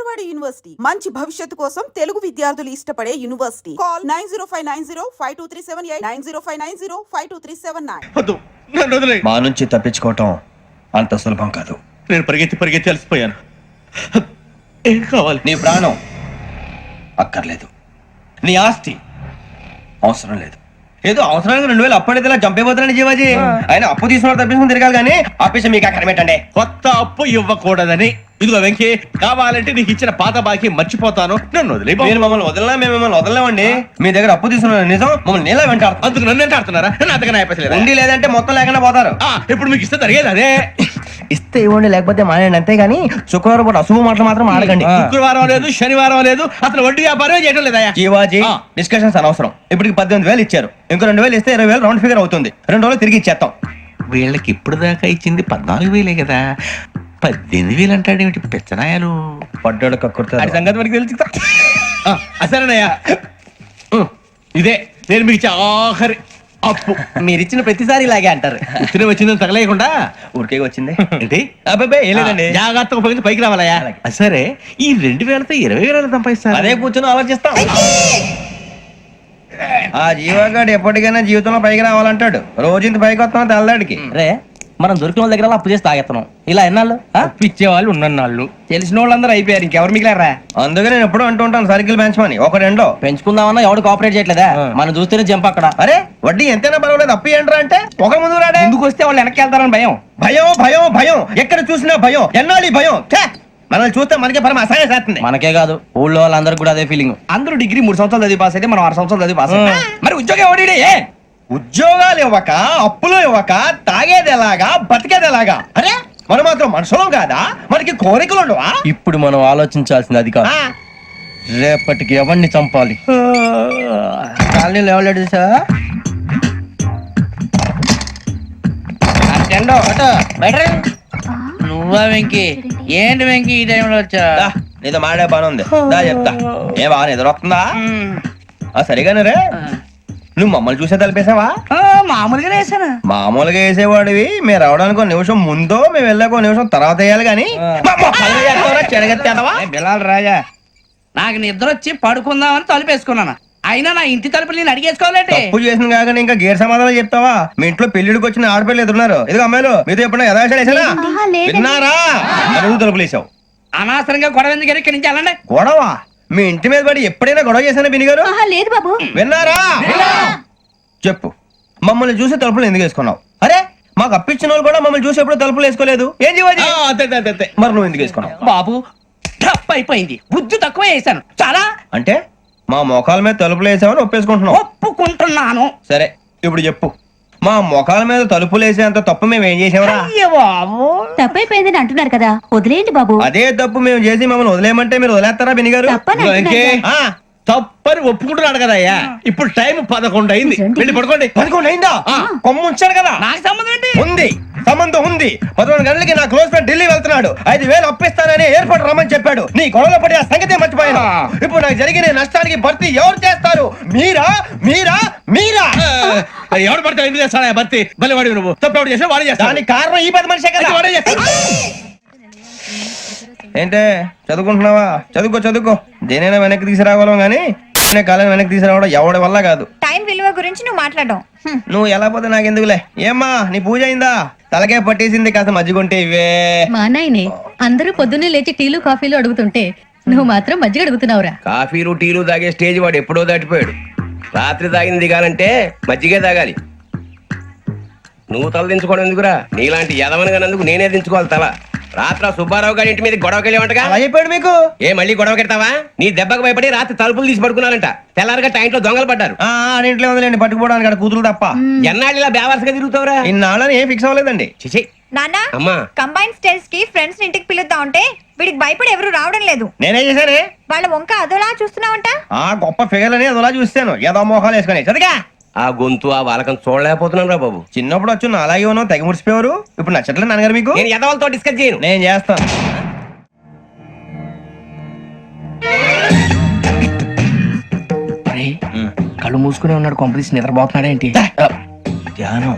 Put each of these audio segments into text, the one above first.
Vijayawada university మంచి భవిష్యత్తు కోసం తెలుగు విద్యార్థులు ఇష్టపడే యూనివర్సిటీ. కాల్ 9059052378 9059052379. మా నుంచి తప్పించుకోవటం అంత సులభం కాదు. నేను పరిగెత్తి అలసిపోయాను. ఏం కావాలి? నీ ప్రాణం అక్కర్లేదు, నీ ఆస్తి అవసరం లేదు. ఏదో అవసరానికి 2000 అప్పటిలా చంపేపోతున్నాను జీవాజీ. ఆయన అప్పు తీసుకున్న తప్పించుకుని తిరగాలి కానీ ఆపేసి మీకు అక్కడ పెట్టండి. కొత్త అప్పు ఇవ్వకూడదని. ఇదిగో వెంకీ, కావాలంటే నీకు ఇచ్చిన పాత బాకీ మర్చిపోతాను, నన్ను వదిలే. మీరు మమ్మల్ని వదలనా? మేము మిమ్మల్ని వదలలేమండి. మీ దగ్గర అప్పు తీసుకున్న నిజం మమ్మల్ని నీలా వెంటాడు. అందుకు నన్ను ఎంత ఆడుతున్నారా? నన్ను అంతగా అయిపోలేదు. ఉండి లేదంటే మొత్తం లేకుండా పోతారు. ఇప్పుడు మీకు ఇస్తే జరిగేది అదే. ఇస్తే ఇవ్వండి, లేకపోతే మానేయండి. అంతేగాని శుక్రవారం పూట అశుభ మాటలు మాత్రం ఆడకండి. శుక్రవారం లేదు, శనివారం లేదు, అసలు వడ్డీ వ్యాపారం చేయడం లేదా? జీవాజీ, డిస్కషన్స్ అనవసరం. ఇప్పటికి 18,000 ఇచ్చారు, ఇంకో 2,000 ఇస్తే 20,000 రౌండ్ ఫిగర్ అవుతుంది. 2 రోజులు తిరిగి ఇచ్చేస్తాం. వీళ్ళకి ఇప్పుడు దాకా ఇచ్చింది 14,000 కదా, 18,000 అంటాడేమిటి పెచ్చనాయాలు? పడ్డాడు కక్కుర్తాడు. సంగతి మనకి తెలుసు. సరేనయ్యా, ఇదే నేను మీకు ఇచ్చే ఆఖరి అప్పు. మీరు ఇచ్చిన ప్రతిసారి ఇలాగే అంటారు. ఇతనే వచ్చిందని తగలేయకుండా ఊరికే వచ్చింది ఏంటి? అబ్బాయి ఏం లేదండి. జాగ్రత్తగా ఉపయోగించి పైకి రావాలయ్యా. సరే, ఈ 2,000తో 20,000 సంపాదిస్తారు. అదే కూర్చొని ఆలోచిస్తాం. ఆ జీవగాడు ఎప్పటికైనా జీవితంలో పైకి రావాలంటాడు. రోజు ఇంత పైకి వస్తాం తెల్లడికి. రే, మనం దొరికిన వాళ్ళ దగ్గర అప్పు చేసి తాగెత్తనం. ఇలా ఎన్నాళ్ళు ఇచ్చే వాళ్ళు ఉన్నన్నాళ్ళు. తెలిసిన వాళ్ళందరూ అయిపోయారు, ఇంకెవరు మిగిలారా? అందుకే నేను ఎప్పుడు అంటూ ఉంటాను సర్కిల్ పెంచమని. ఒక 2 పెంచుకుందామన్నా ఎవడు కోఆపరేట్ చేయట్లేదా? మనం చూస్తేనే జంప్ అక్కడ. అరే వడ్డీ ఎంతైనా పర్వాలేదు, అప్పు ఏంట్రా అంటే ఒక ముందు రాడే. ముందుకు వస్తే వాళ్ళు వెనక్కి వెళ్తారని భయం. భయం భయం భయం, ఎక్కడ చూసినా భయం. ఎన్నాళ్ళు భయం? మనల్ని చూస్తే మనకే పరమ అసహాయం చేస్తుంది. మనకే కాదు, ఊళ్ళో వాళ్ళందరికీ కూడా అదే ఫీలింగ్. అందరూ డిగ్రీ 3 సంవత్సరాలు చదివి పాస్ అయితే మనం 6 సంవత్సరాలు చదివి పాస్ అయ్యాం. మరి ఉద్యోగం ఎవడి? ఉద్యోగాలు ఇవ్వక, అప్పులు ఇవ్వక, తాగేది ఎలాగా, బతికేది ఎలాగా? అరే మనం మాత్రం మనుషులం కాదా? మనకి కోరికలు ఉండవా? ఇప్పుడు మనం ఆలోచించాల్సింది అది కాదు, రేపటికి ఎవరిని చంపాలి. కాలనీలో ఎవరు సార్? నువ్వా వెంకీ? ఏంటి వెంకీ ఈ టైంలో వచ్చా? నీతో మాడే పని ఉంది, దా చెప్తా. ఏ బాగా నిద్రొస్తుందా? సరిగానే రే, నువ్వు మమ్మల్ని చూసే తలిపేసావా? మామూలుగా వేసాను. మామూలుగా వేసేవాడివి. మేము రావడానికి 1 నిమిషం ముందో, మేము వెళ్ళాక 1 నిమిషం తర్వాత వేయాలి కానీ బిలాల్ రాజా, నాకు నిద్ర వచ్చి పడుకుందామని తలుపేసుకున్నాను. అయినా నా ఇంటి తలుపులు నేను అడిగేసుకోవాలంటే తప్పు చేసిన కాక ఇంకా గేర్ సమాధానం చెప్తావా? మీ ఇంట్లో పెళ్లిడికి వచ్చిన ఆడపిల్లలు ఎదురున్నారు. ఇదిగో అమ్మాయిలు, మీతో ఎప్పుడైనా యథాశాలు వేసానా? విన్నారా? అడుగు తలుపులు వేసావు. అనవసరంగా గొడవ ఎందుకు ఇక్కడి నుంచి వెళ్ళండి. గొడవ? మీ ఇంటి మీద పడి ఎప్పుడైనా గొడవ చేశానా బిని గారు? లేదు బాబు. విన్నారా? చెప్పు, మమ్మల్ని చూసి తలుపులు ఎందుకు వేసుకున్నావు? అరే మాకు అప్పించిన వాళ్ళు కూడా మమ్మల్ని చూసి ఎప్పుడు తలుపులు వేసుకోలేదు. ఏం చేయాలి? మరి నువ్వు ఎందుకు వేసుకున్నావు? బాబు తప్పు అయిపోయింది, బుద్ధి తక్కువ వేసాను చాలా. అంటే మా మొఖాల మీద తలుపులు వేసామని ఒప్పేసుకుంటున్నావు? ఒప్పుకుంటున్నాను. సరే ఇప్పుడు చెప్పు, మా మొఖాల మీద తలుపులు వేసేంత తప్పు మేము ఏం చేసామరా? బాబు తప్పైపోయిందని అంటున్నారు కదా, వదిలేయండి బాబు. అదే తప్పు మేము చేసి మమ్మల్ని వదిలేయమంటే మీరు వదిలేస్తారా బిని గారు? తప్పని ఒప్పుకుంటున్నాడు కదా అయ్యా. ఇప్పుడు టైం 11 అయింది, వెళ్ళి పడుకోండి. 11 అయిందా? కొమ్ము ఉంచాడు కదా. నాకు సంబంధం ఏంటి? ఉంది, సంబంధం ఉంది. 11 గంటలకి నా క్లోజ్ ఫ్రెండ్ ఢిల్లీ వెళ్తున్నాడు. 5,000 అప్పిస్తానని ఎయిర్పోర్ట్ రమ్మని చెప్పాడు. నీ గొడవలో పడి ఆ సంగతే మర్చిపోయాను. ఇప్పుడు నాకు జరిగిన నష్టానికి భర్తీ ఎవరు చేస్తారు? మీరా మీరా మీరా? ఎవడు పడితే ఎందుకు చేస్తాడా భర్తీ? మళ్ళీ వాడి నువ్వు తప్పు ఎవడు చేసా వాడే చేస్తా. దానికి కారణం ఈ 10 మనిషే కదా. వాడే చేస్తాడు. ఏంటే చదువుకుంటున్నావా? చదువుకో. దేనైనా వెనక్కి తీసుకురావాలం గానీ కాలం వెనక్కి తీసుకురావడం ఎవడి వల్ల కాదు. టైం విలువ గురించి నువ్వు మాట్లాడడం. నువ్వు ఎలా పోతే నాకెందుకులే. ఏమ్మా నీ పూజ అయిందా? తలకే పట్టేసింది, కాస్త మజ్జిగుంటే ఇవే. మా నాయనే అందరూ పొద్దున్నే లేచి టీలు కాఫీలు అడుగుతుంటే నువ్వు మాత్రం మజ్జిగ అడుగుతున్నావురా? కాఫీలు టీలు తాగే స్టేజ్ వాడు ఎప్పుడో దాటిపోయాడు. రాత్రి తాగింది దిగాలంటే మజ్జిగే తాగాలి. నువ్వు తల దించుకోవడం ఎందుకురా? నీలాంటి యదవనగానందుకు నేనే దించుకోవాలి తల. రాత్రి సుబ్బారావు గారి ఇంటి మీద గొడవకి వెళ్ళేవంటగా. అలా చెప్పాడు మీకు? ఏ మళ్ళీ గొడవ కెడతావా? నీ దెబ్బకు భయపడి రాత్రి తలుపులు తీసి పడుకున్నారంట. తెల్లారగా టైంట్లో దొంగలు పడ్డారు. ఇంట్లో ఉందిలేండి, పట్టుకుపోవడానికి అక్కడ కూతురు తప్ప. ఎన్నాళ్ళు ఇలా బేవర్స్గా తిరుగుతావురా? ఇన్నాళ్ళని ఏం ఫిక్స్ అవ్వలేదండి. చిచి నాన్న, అమ్మా, కంబైన్ స్టైల్స్ కి ఫ్రెండ్స్ ఇంటికి పిలుద్దాం అంటే వీడికి భయపడి ఎవరు రావడం లేదు. నేనేం చేశానే? వాళ్ళ వంక అదోలా చూస్తున్నావంట. గొప్ప ఫిగర్ అని అదోలా చూస్తాను, ఏదో మోహాలు వేసుకొని. చదిగా ఆ గొంతు ఆ వాలకం చూడలేకపోతున్నాను రా బాబు. చిన్నప్పుడు వచ్చి నా అలాగే ఉన్నావు, తెగ ముడిచిపోయారు. ఇప్పుడు నచ్చట్లేదు నాన్నగారు మీకు? నేను యదవలతో డిస్కస్ చేయను. నేను చేస్తాను. కళ్ళు మూసుకునే ఉన్నాడు, కొంపదీసి నిద్రపోతున్నాడేంటి? ధ్యానం.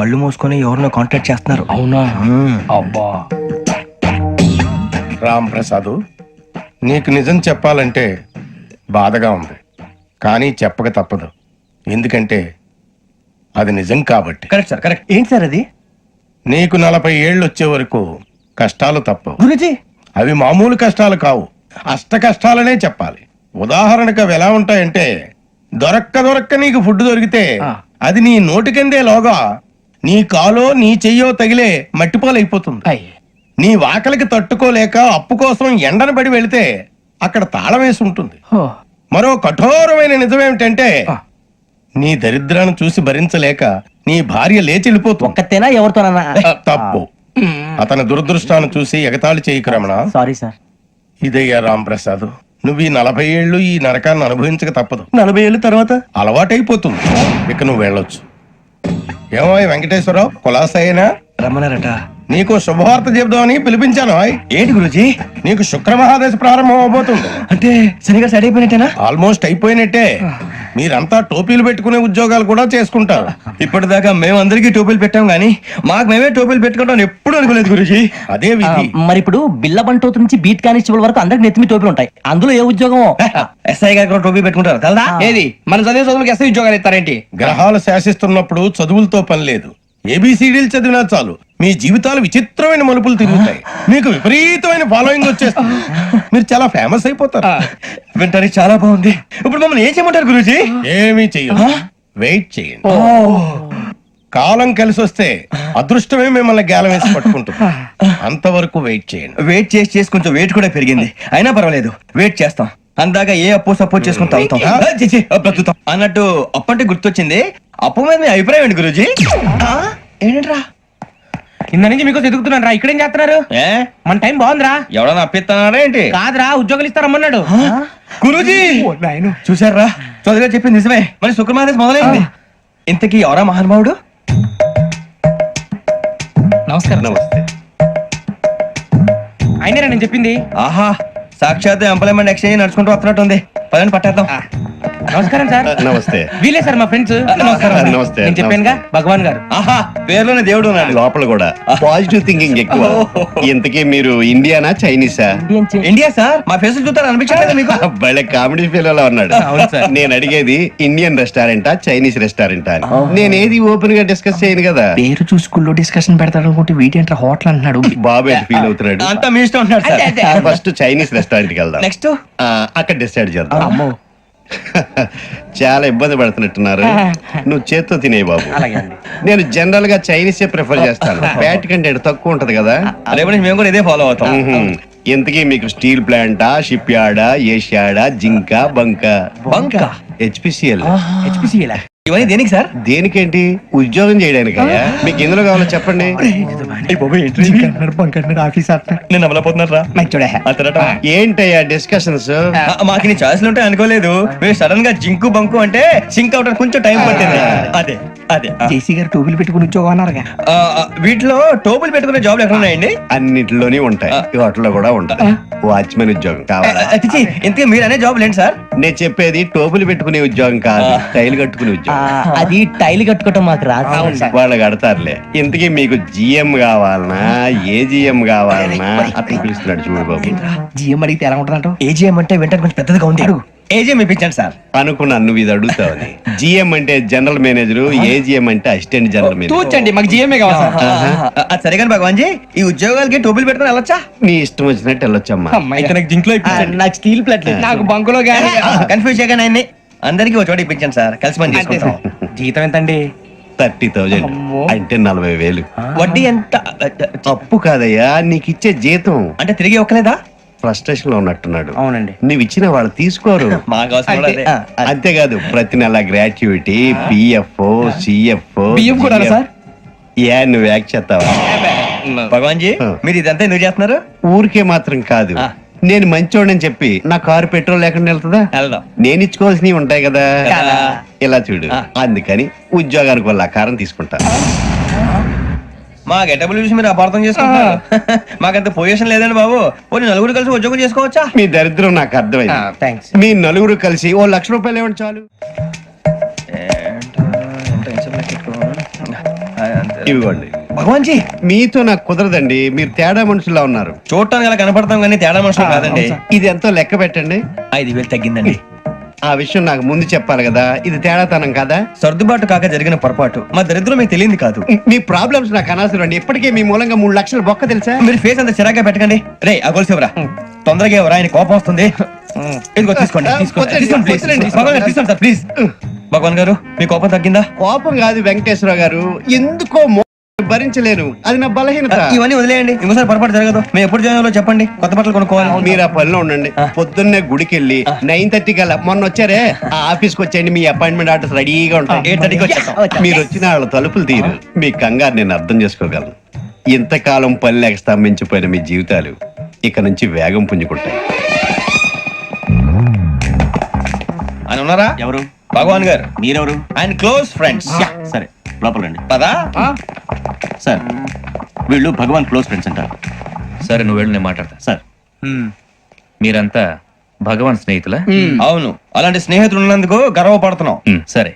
కళ్ళు మూసుకొని ఎవరినో కాంటాక్ట్ చేస్తున్నారు. అవునా? అబ్బా. రామ్ ప్రసాద్, నీకు నిజం చెప్పాలంటే బాధగా ఉంది, కానీ చెప్పక తప్పదు. ఎందుకంటే అది నిజం కాబట్టి. Correct sir, correct. ఏంటి సార్ అది? నీకు 40 ఏళ్ళు వచ్చే వరకు కష్టాలు తప్పవు. గురుజీ, అవి మామూలు కష్టాలు కావు, అష్ట కష్టాలనే చెప్పాలి. ఉదాహరణకు అవి ఎలా ఉంటాయంటే, దొరక్క నీకు ఫుడ్ దొరికితే అది నీ నోటికందే లోగా నీ కాలో నీ చెయ్యో తగిలే మట్టిపాలైపోతుంది. నీ వాకలికి తట్టుకోలేక అప్పు కోసం ఎండను పడి వెళితే అక్కడ తాళం వేసి ఉంటుంది. మరో కఠోరమైన నిజమేమిటంటే, నీ దరిద్రాన్ని చూసి భరించలేక నీ భార్య లేచి వెళ్ళిపోతుంది. ఒక్కతేనా ఎవరితోనన్నా? తప్పు. అతని దురదృష్టాన్ని చూసి ఎగతాళి చేయకు రమణ. Sorry sir. ఇదయ్యా రాంప్రసాద్, నువ్వు ఈ 40 ఏళ్ళు ఈ నరకాన్ని అనుభవించక తప్పదు. 40 ఏళ్ళ తర్వాత అలవాటైపోతుంది. ఇక నువ్వు వెళ్ళొచ్చు. ఏమో వెంకటేశ్వరరావు, కులాసైనా రమ్మన్నారట. నీకు శుభవార్త చెబుదామని పిలిపించాను. ఏంటి గురుజీ? నీకు శుక్రమహాదశ ప్రారంభం అవబోతుంది. అంటే సరిగా సెట్ అయిపోయినట్టేనా? ఆల్మోస్ట్ అయిపోయినట్టే. మీరంతా టోపీలు పెట్టుకునే ఉద్యోగాలు కూడా చేసుకుంటారు. ఇప్పటిదాకా మేమందరికీ టోపీలు పెట్టాం గానీ మాకు మేమే టోపీలు పెట్టుకుంటాం ఎప్పుడు అనుకోలేదు గురుజీ. అదే విధి. మరి ఇప్పుడు బిల్ల బంటోతు నుంచి బీట్ కానిస్టేబుల్ వరకు అందరికి నెత్తిమి టోపీలు ఉంటాయి. అందులో ఏ ఉద్యోగం? ఎస్ఐ గారు కూడా టోపీ పెట్టుకుంటారు తెలదా? ఏది మన చదివే చదువులకు ఎస్ఐ ఉద్యోగాలు ఇస్తారేంటి? గ్రహాలు శాసిస్తున్నప్పుడు చదువులతో పని లేదు. ఏబిసిడీలు చదివినా చాలు మీ జీవితాలు విచిత్రమైన మలుపులు తిరుగుతాయి. మీకు విపరీతమైన ఫాలోయింగ్ వచ్చేస్తుంది. మీరు చాలా ఫేమస్ అయిపోతారు. వింటానికి చాలా బాగుంది. ఇప్పుడు మమ్మల్ని ఏం చేయమంటారు గురూజీ? ఏమీ చెయ్యదు, వెయిట్ చేయండి. కాలం కలిసి వస్తే అదృష్టమే మిమ్మల్ని గేలం వేసి పట్టుకుంటుంది. అంతవరకు వెయిట్ చేయండి. వెయిట్ చేసి కొంచెం వెయిట్ కూడా పెరిగింది. అయినా పర్వాలేదు, వెయిట్ చేస్తాం. అందాక ఏ అప్పు సపోర్ట్ చేసుకుని తాగుతాం. బ్రతుకుతాం అన్నట్టు అప్పు అంటే గుర్తొచ్చింది. అప్పు మీద మీ అభిప్రాయం ఏంటి గురూజీ? ఏంటరా కింద నుంచి మీకు ఎదుగుతున్నాను రా. ఇక్కడేం చేస్తున్నారు? మన టైం బాగుందిరా. ఎవడన్నా అప్పిస్తున్నారా ఏంటి? కాదురా, ఉద్యోగాలు ఇస్తారమ్మన్నాడు గురూజీ. చూసారా, చదువుగా చెప్పింది నిజమే. మరి శుక్రమాదేశ్ మొదలైంది. ఇంతకీ ఎవరా మహానుభావుడు? నమస్కారం. నమస్తే. అయినరా నేను చెప్పింది? ఆహా, సాక్షాత్ ఎంప్లాయ్మెంట్ ఎక్స్చేంజ్ నడుచుకుంటూ వస్తున్నట్టు ఉంది. పదండి పట్టేద్దాం. నమస్కారం సార్. నమస్తే. వీలే సార్ మా ఫ్రెండ్స్. నమస్కారం. నమస్తే. నేను చెప్పానుగా భగవాన్ గారు. ఆహా, పేర్లోనే దేవుడు ఉన్నాడు. లోపల కూడా పాజిటివ్ థింకింగ్ ఎక్కువ. ఇంతకీ మీరు ఇండియానా చైనీసా? India sir. మా ఫేస్ చూస్తారు అనిపించలేదు మీకు? భలే కామెడీ ఫీల్ అలా ఉన్నాడు. అవును సార్. నేను అడిగేది ఇండియన్ రెస్టారెంటా చైనీస్ రెస్టారెంటా అని. నేను ఏది ఓపెన్ గా డిస్కస్ చేయను కదా. పేరు చూసుకుల్లో డిస్కషన్ పెడతాడు అనుకుంటే వీటి అంటే హోటల్ అంటున్నాడు. బాబు ఎట్ ఫీల్ అవుతున్నాడు. అంతా మీ ఇష్టం ఉంటున్నాడు సార్. ఫస్ట్ చైనీస్ రెస్టారెంట్ కి వెళ్దాం. నెక్స్ట్ అక్కడ డిసైడ్ చేద్దాం. చాలా ఇబ్బంది పడుతున్నట్టున్నారు. నువ్వు చేత్తో తినే బాబు. నేను జనరల్ గా చైనీస్ ప్రిఫర్ చేస్తాను. ఫ్యాట్ కంటెంట్ తక్కువ ఉంటది కదా. రేపు నుంచి మేము కూడా ఇదే ఫాలో అవుతాం. ఇంతకీ మీకు స్టీల్ ప్లాంటా, షిప్ యార్డా, ఏషియాడా, జింక, బంకా? బంకా, హెచ్పిసిఎల్. ఇవన్నీ దేనికి సార్? దేనికేంటి? ఉద్యోగం చేయడానికి. మీకు ఎందులో కావాలో చెప్పండి. నేను అమలపోతున్నారా? ఏంటయ్యా డిస్కషన్స్? మాకు నీ ఛాయిస్లు ఉంటాయి అనుకోలేదు. మీరు సడన్ గా జింకు బంకు అంటే సింక్ అవడానికి కొంచెం టైం పట్టింది. అదే అదే జేసీ గారు టోపీలు పెట్టుకుని ఉద్యోగం అన్నారుగా. వీటిలో టోపులు పెట్టుకునే జాబ్లు ఎక్కడ ఉన్నాయండి? అన్నిటిలోనే ఉంటాయి. వాటిలో కూడా ఉంటాయి. వాచ్మెన్ ఉద్యోగం కావాలా? ఇంతకీ మీరు అనే జాబ్ ఏంటి సార్? నేను చెప్పేది టోపులు పెట్టుకునే ఉద్యోగం కాదు, టైల్ కట్టుకునే ఉద్యోగం. అది టైల్ కట్టుకోవటం మాకు రాదు. వాళ్ళు కడతారులే. ఇంతకీ మీకు జిఎం కావాలనా, ఏ జిఎం కావాలనా? అతను పిలుస్తున్నాడు చూడు బాబు. జిఎం అడిగితే ఎలా ఉంటుందంట? ఏజీఎం అంటే వెంటనే కొంచెం పెద్దదిగా ఉంది. ఏజీఎం ఇప్పించండి సార్. అనుకున్నాను నువ్వు ఇది అడుగుతావని. జిఎం అంటే జనరల్ మేనేజర్, ఏజిఎం అంటే అసిస్టెంట్ జనరల్ మేనేజర్. తూచండి, మాకు జిఎంఏ కావాలి సార్. అది సరే కానీ భగవాన్ జీ, ఈ ఉద్యోగాలకి టోపులు పెట్టుకుని వెళ్ళొచ్చా? నీ ఇష్టం వచ్చినట్టు వెళ్ళొచ్చమ్మా. అయితే నాకు జింక్ లో నాకు స్టీల్ ప్లేట్ నాకు బంకులో గానీ కన్ఫ్యూజ్ చేయగానే ఆయన్ని అందరికి ఒక చోట ఇప్పించండి సార్. కలిసి పని చేసుకుంటాం. జీతం ఎంతండి? 30,000 అంటే 40,000. వడ్డీ ఎంత? అప్పు కాదయ్యా, నీకు ఇచ్చే జీతం. అంటే తిరిగి ఒక్కలేదా? ఫ్రస్ట్రేషన్ లో ఉన్నట్టున్నాడు. అవునండి. నువ్వు ఇచ్చిన వాళ్ళు తీసుకోరు. మాకు అవసరం కూడా అదే. అంతేకాదు ప్రతి నెల గ్రాట్యుటీ, పిఎఫ్, సిఎఫ్. బియ్యం కూడా సార్? ఏ నువ్వు యాక్ట్ చేస్తావా? భగవాన్ జీ, మీరు ఇదంతా ఎందుకు చేస్తున్నారు? ఊరికే మాత్రం కాదు. నేను మంచోడని చెప్పి నా కారు పెట్రోల్ లేకుండా వెళ్తుందా? వెళ్దాం. నేను ఇచ్చుకోవాల్సినవి ఉంటాయి కదా. ఇలా చూడు, అందుకని ఉద్యోగానికి వాళ్ళ ఆకారం తీసుకుంటా. మా గెటబుల్ చూసి మీరు అపార్థం చేసుకుంటున్నారు. మాకంత పొజిషన్ లేదండి బాబు. పోనీ నలుగురు కలిసి ఉద్యోగం చేసుకోవచ్చా? మీ దరిద్రం నాకు అర్థమైంది. థ్యాంక్స్. మీ నలుగురు కలిసి ఓ ₹1,00,000 ఇవ్వండి చాలు. ఇవ్వండి. భగవాన్ జీ మీతో నాకు కుదరదండి, మీరు తేడా మనుషులా ఉన్నారు. చూడటానికి అలా కనపడతాం కానీ తేడా మనుషులు కాదండి. ఇది ఎంతో లెక్క పెట్టండి. 5,000 తగ్గిందండి. ఆ విషయం నాకు ముందు చెప్పాలి కదా, ఇది తేడాతనం కదా. సర్దుబాటు కాక జరిగిన పొరపాటు, మా దరిద్రం మీకు తెలియదు కాదు. మీ ప్రాబ్లమ్స్ నాకు అనవసరం అండి. ఇప్పటికే మీ మూలంగా 3 లక్షల బొక్క తెలుసా. మీరు ఫేస్ అంత చిరాగ్గా పెట్టకండి. రే ఆ గొలుసు ఎవరా? తొందరగా ఎవరా? ఆయన కోపం వస్తుంది. ఇదిగో తీసుకోండి. తీసుకోండి please. భగవాన్ గారు తీసుకోండి సార్ ప్లీజ్. భగవాన్ గారు మీ కోపం తగ్గిందా? కోపం కాదు వెంకటేశ్వర గారు, ఎందుకో భరించలేను, అది నా బలహీనత. ఇవన్నీ వదిలేయండి, ఇంకోసారి పొరపాటు జరగదు. మేము ఎప్పుడు జాయిన్ అవ్వాలో చెప్పండి, కొత్త బట్టలు కొనుక్కోవాలి. మీరు ఆ పనిలో ఉండండి. పొద్దున్నే గుడికి వెళ్ళి 9:30 కల్లా, మొన్న వచ్చారే ఆ ఆఫీస్కి వచ్చేయండి, మీ అపాయింట్మెంట్ ఆర్డర్స్ రెడీగా ఉంటాయి. 8:30కి వచ్చేస్తాం. మీరు వచ్చిన వాళ్ళ తలుపులు తీరు. మీ కంగారు నేను అర్థం చేసుకోగలను. ఇంతకాలం పని లేక స్తంభించిపోయిన మీ జీవితాలు ఇక నుంచి వేగం పుంజుకుంటాయి. ఆయన ఉన్నారా? ఎవరు? భగవాన్ గారు. మీరెవరు? ఆయన క్లోజ్ ఫ్రెండ్స్. సరే లోపల రండి. పదా? సార్ వీళ్ళు భగవాన్ క్లోజ్ ఫ్రెండ్స్ అంటారు. సరే నువ్వు వెళ్ళు, నేను మాట్లాడతా. సార్ మీరంతా భగవాన్ స్నేహితులా? అవును, అలాంటి స్నేహితులు ఉన్నందుకు గర్వపడుతున్నాం. సరే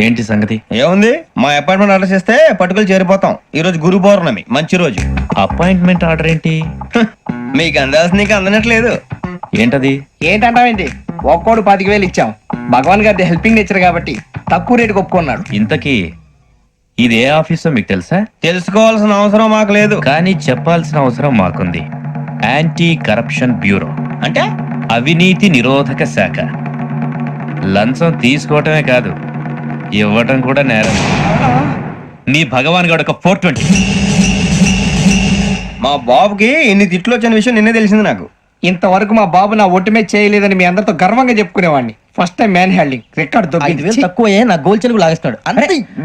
ఏంటి సంగతి? ఏముంది, మా అపాయింట్మెంట్ ఆర్డర్ చేస్తే పట్టుకులు చేరిపోతాం. ఈ రోజు గురు పౌర్ణమి, మంచి రోజు. అపాయింట్మెంట్ ఆర్డర్ ఏంటి? మీకు అందాల్సి నీకు అందనట్లేదు. ఏంటది? ఏంటంటావేంటి? ఒక్కోడు 25,000 ఇచ్చాం. భగవాన్ గారి హెల్పింగ్ నేచర్ కాబట్టి తక్కువ రేటుకి ఒప్పుకున్నాడు. ఇంతకీ ఇది ఏ ఆఫీసో మీకు తెలుసా? తెలుసుకోవాల్సిన అవసరం మాకు లేదు, కానీ చెప్పాల్సిన అవసరం మాకుంది. యాంటీ కరప్షన్ బ్యూరో, అంటే అవినీతి నిరోధక శాఖ. లంచం తీసుకోవటమే కాదు, ఇవ్వటం కూడా నేరం. మీ భగవాన్ గారు ఒక 420. మా బాబుకి ఇన్ని తిట్లు వచ్చిన విషయం నిన్నే తెలిసింది నాకు. ఇంతవరకు మా బాబు నా ఒట్టుమే చేయలేదని మీ అందరితో గర్వంగా చెప్పుకునేవాడిని. First time man handing record తక్కువే నా గోల్ చెలుగు లాగేస్తాడు.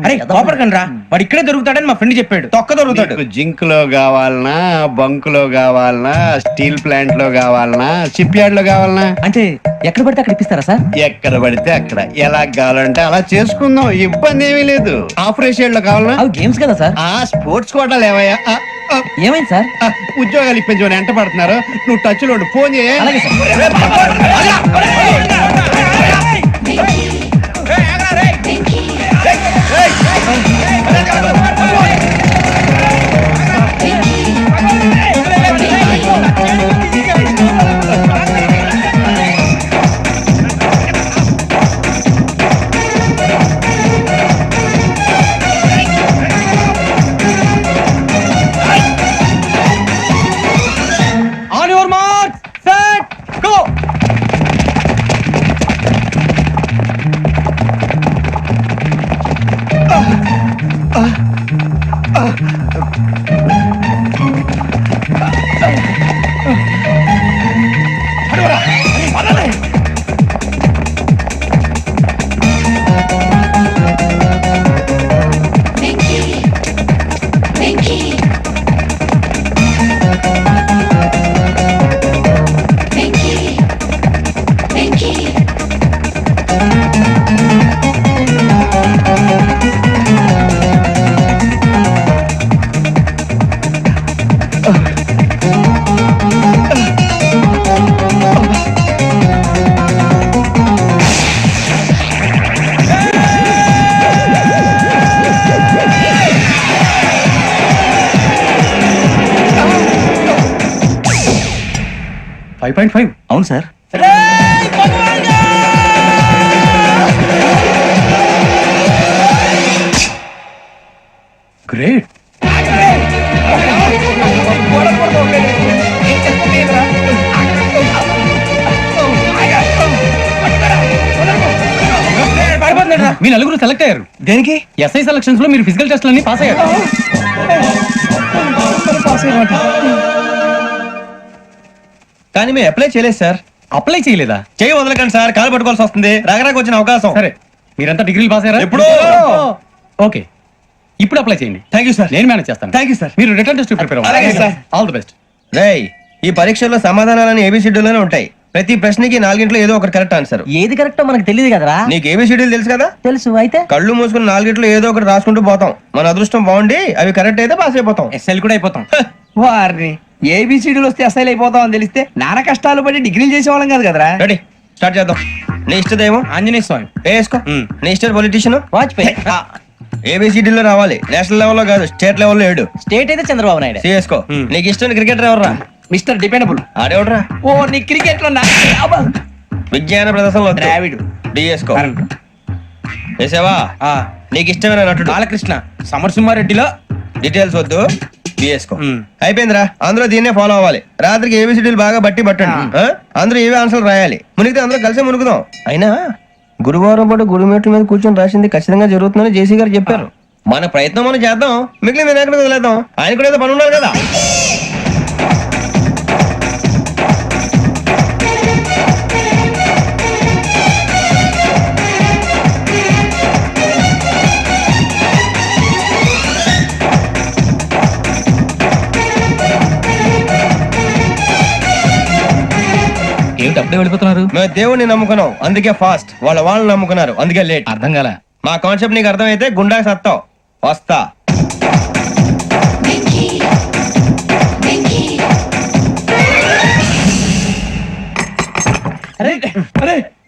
అరే కోపడకండి రా, వాడు ఇక్కడే దొరుకుతాడని మా ఫ్రెండ్ చెప్పాడు. తొక్క దొరుకుతాడు. జింక్ లో కావాలనా, బంక్ లో కావాలనా, స్టీల్ ప్లాంట్ లో కావాలనా, షిప్ యార్డ్ లో కావాలనా, అంటే ఎక్కడ పడితే అక్కడ ఇప్పిస్తారా సార్? ఎక్కడ పడితే అక్కడ, ఎలా కావాలంటే అలా చేసుకుందాం, ఇబ్బంది ఏమీ లేదు. ఆపరేషన్ లో కావాలనా? అవి గేమ్స్ కదా సార్. ఆ స్పోర్ట్స్ కోటాలు ఏమయ్యా? ఏమైంది సార్? ఉద్యోగాలు ఇప్పించమని ఎంట పడుతున్నారు. నువ్వు టచ్ లో ఫోన్ చేయ. అలాగే sir. On your mark, set, go. అవును సార్. గ్రేట్. మీ నలుగురు సెలెక్ట్ అయ్యారు. దేనికి? ఎస్ఐ సెలక్షన్స్ లో మీరు ఫిజికల్ టెస్ట్ అన్ని పాస్ అయ్యారు. కానీ మేము అప్లై చేయలేదు సార్. అప్లై చేయలేదా? చేయి వదలకండి సార్, కాలు పట్టుకోవాల్సి వస్తుంది. రాగరాకు వచ్చిన అవకాశం. సరే, మీరంతా డిగ్రీలు పాస్ అయ్యారా? ఎప్పుడో. ఓకే, ఇప్పుడు అప్లై చేయండి. Thank you sir. నేను మేనేజ్ చేస్తాను. Thank you sir. మీరు రిటర్న్ టెస్ట్ ప్రిపేర్ అలాగే అవ్వండి. సార్. All the best. రేయ్, ఈ పరీక్షల్లో సమాధానాలని ఏబిసిడ్యూల్లోనే ఉంటాయి. ప్రతి ప్రశ్నకి 4 ఏదో ఒకటి కరెక్ట్ ఆన్సర్. ఏది కరెక్టో మనకు తెలియదు కదరా. నీకు ఏబిసిడ్యూల్ తెలుసు కదా? తెలుసు. అయితే కళ్ళు మూసుకుని 4 ఏదో ఒకటి రాసుకుంటూ పోతాం. మన అదృష్టం బాగుండి అవి కరెక్ట్ అయితే పాస్ అయిపోతాం. ఎస్ఎల్ కూడా అయిపోతాం. వారిని ఏబిసిడీలు వస్తే అసైల్ అయిపోతాం అని తెలిస్తే నాన్న కష్టాలు పడి డిగ్రీలు చేసేవాళ్ళం కాదు కదరా. రెడీ, స్టార్ట్ చేద్దాం. నీ ఇష్టదేమో ఆంజనేయ స్వామి. వేసుకో. నీ ఇష్ట పొలిటీషియన్ వాజ్పేయి. ఏబిసిడీలో రావాలి, నేషనల్ లెవెల్లో కాదు, స్టేట్ లెవెల్లో 7. స్టేట్ అయితే చంద్రబాబు నాయుడు. సిఎస్కో. నీకు ఇష్టం క్రికెటర్ ఎవర్రా? Mister dependable. ఆడేవడరా? ఓ నీ క్రికెట్ లో విజ్ఞాన ప్రదర్శనలో ద్రావిడు. డిఎస్కో. వేసావా? నీకు ఇష్టమైన నటుడు బాలకృష్ణ. సమరసింహారెడ్డిలో డీటెయిల్స్ వద్దు, బిఎస్కో. అయిపోయిందిరా, అందరూ దీన్నే ఫాలో అవ్వాలి. రాత్రికి ఏబిసిడీలు బాగా బట్టి పట్టండి. అందరూ ఏవే ఆన్సర్లు రాయాలి. మునిగితే అందరూ కలిసి మునుగుదాం. అయినా గురువారం పాటు గురుమేట్ల మీద కూర్చొని రాసింది ఖచ్చితంగా జరుగుతుందని జేసీ గారు చెప్పారు. మన ప్రయత్నం మనం చేద్దాం, మిగిలిన వినాయకుడికి వదిలేద్దాం. ఆయన కూడా ఏదో పని ఉండాలి కదా. ఏమిటి అప్పుడే వెళ్ళిపోతున్నారు? మేము దేవుడిని నమ్ముకున్నాం, అందుకే ఫాస్ట్. వాళ్ళని నమ్ముకున్నారు, అందుకే లేట్. అర్థం కాల. మా కాన్సెప్ట్ నీకు అర్థమైతే గుండా సత్తావు. వస్తా.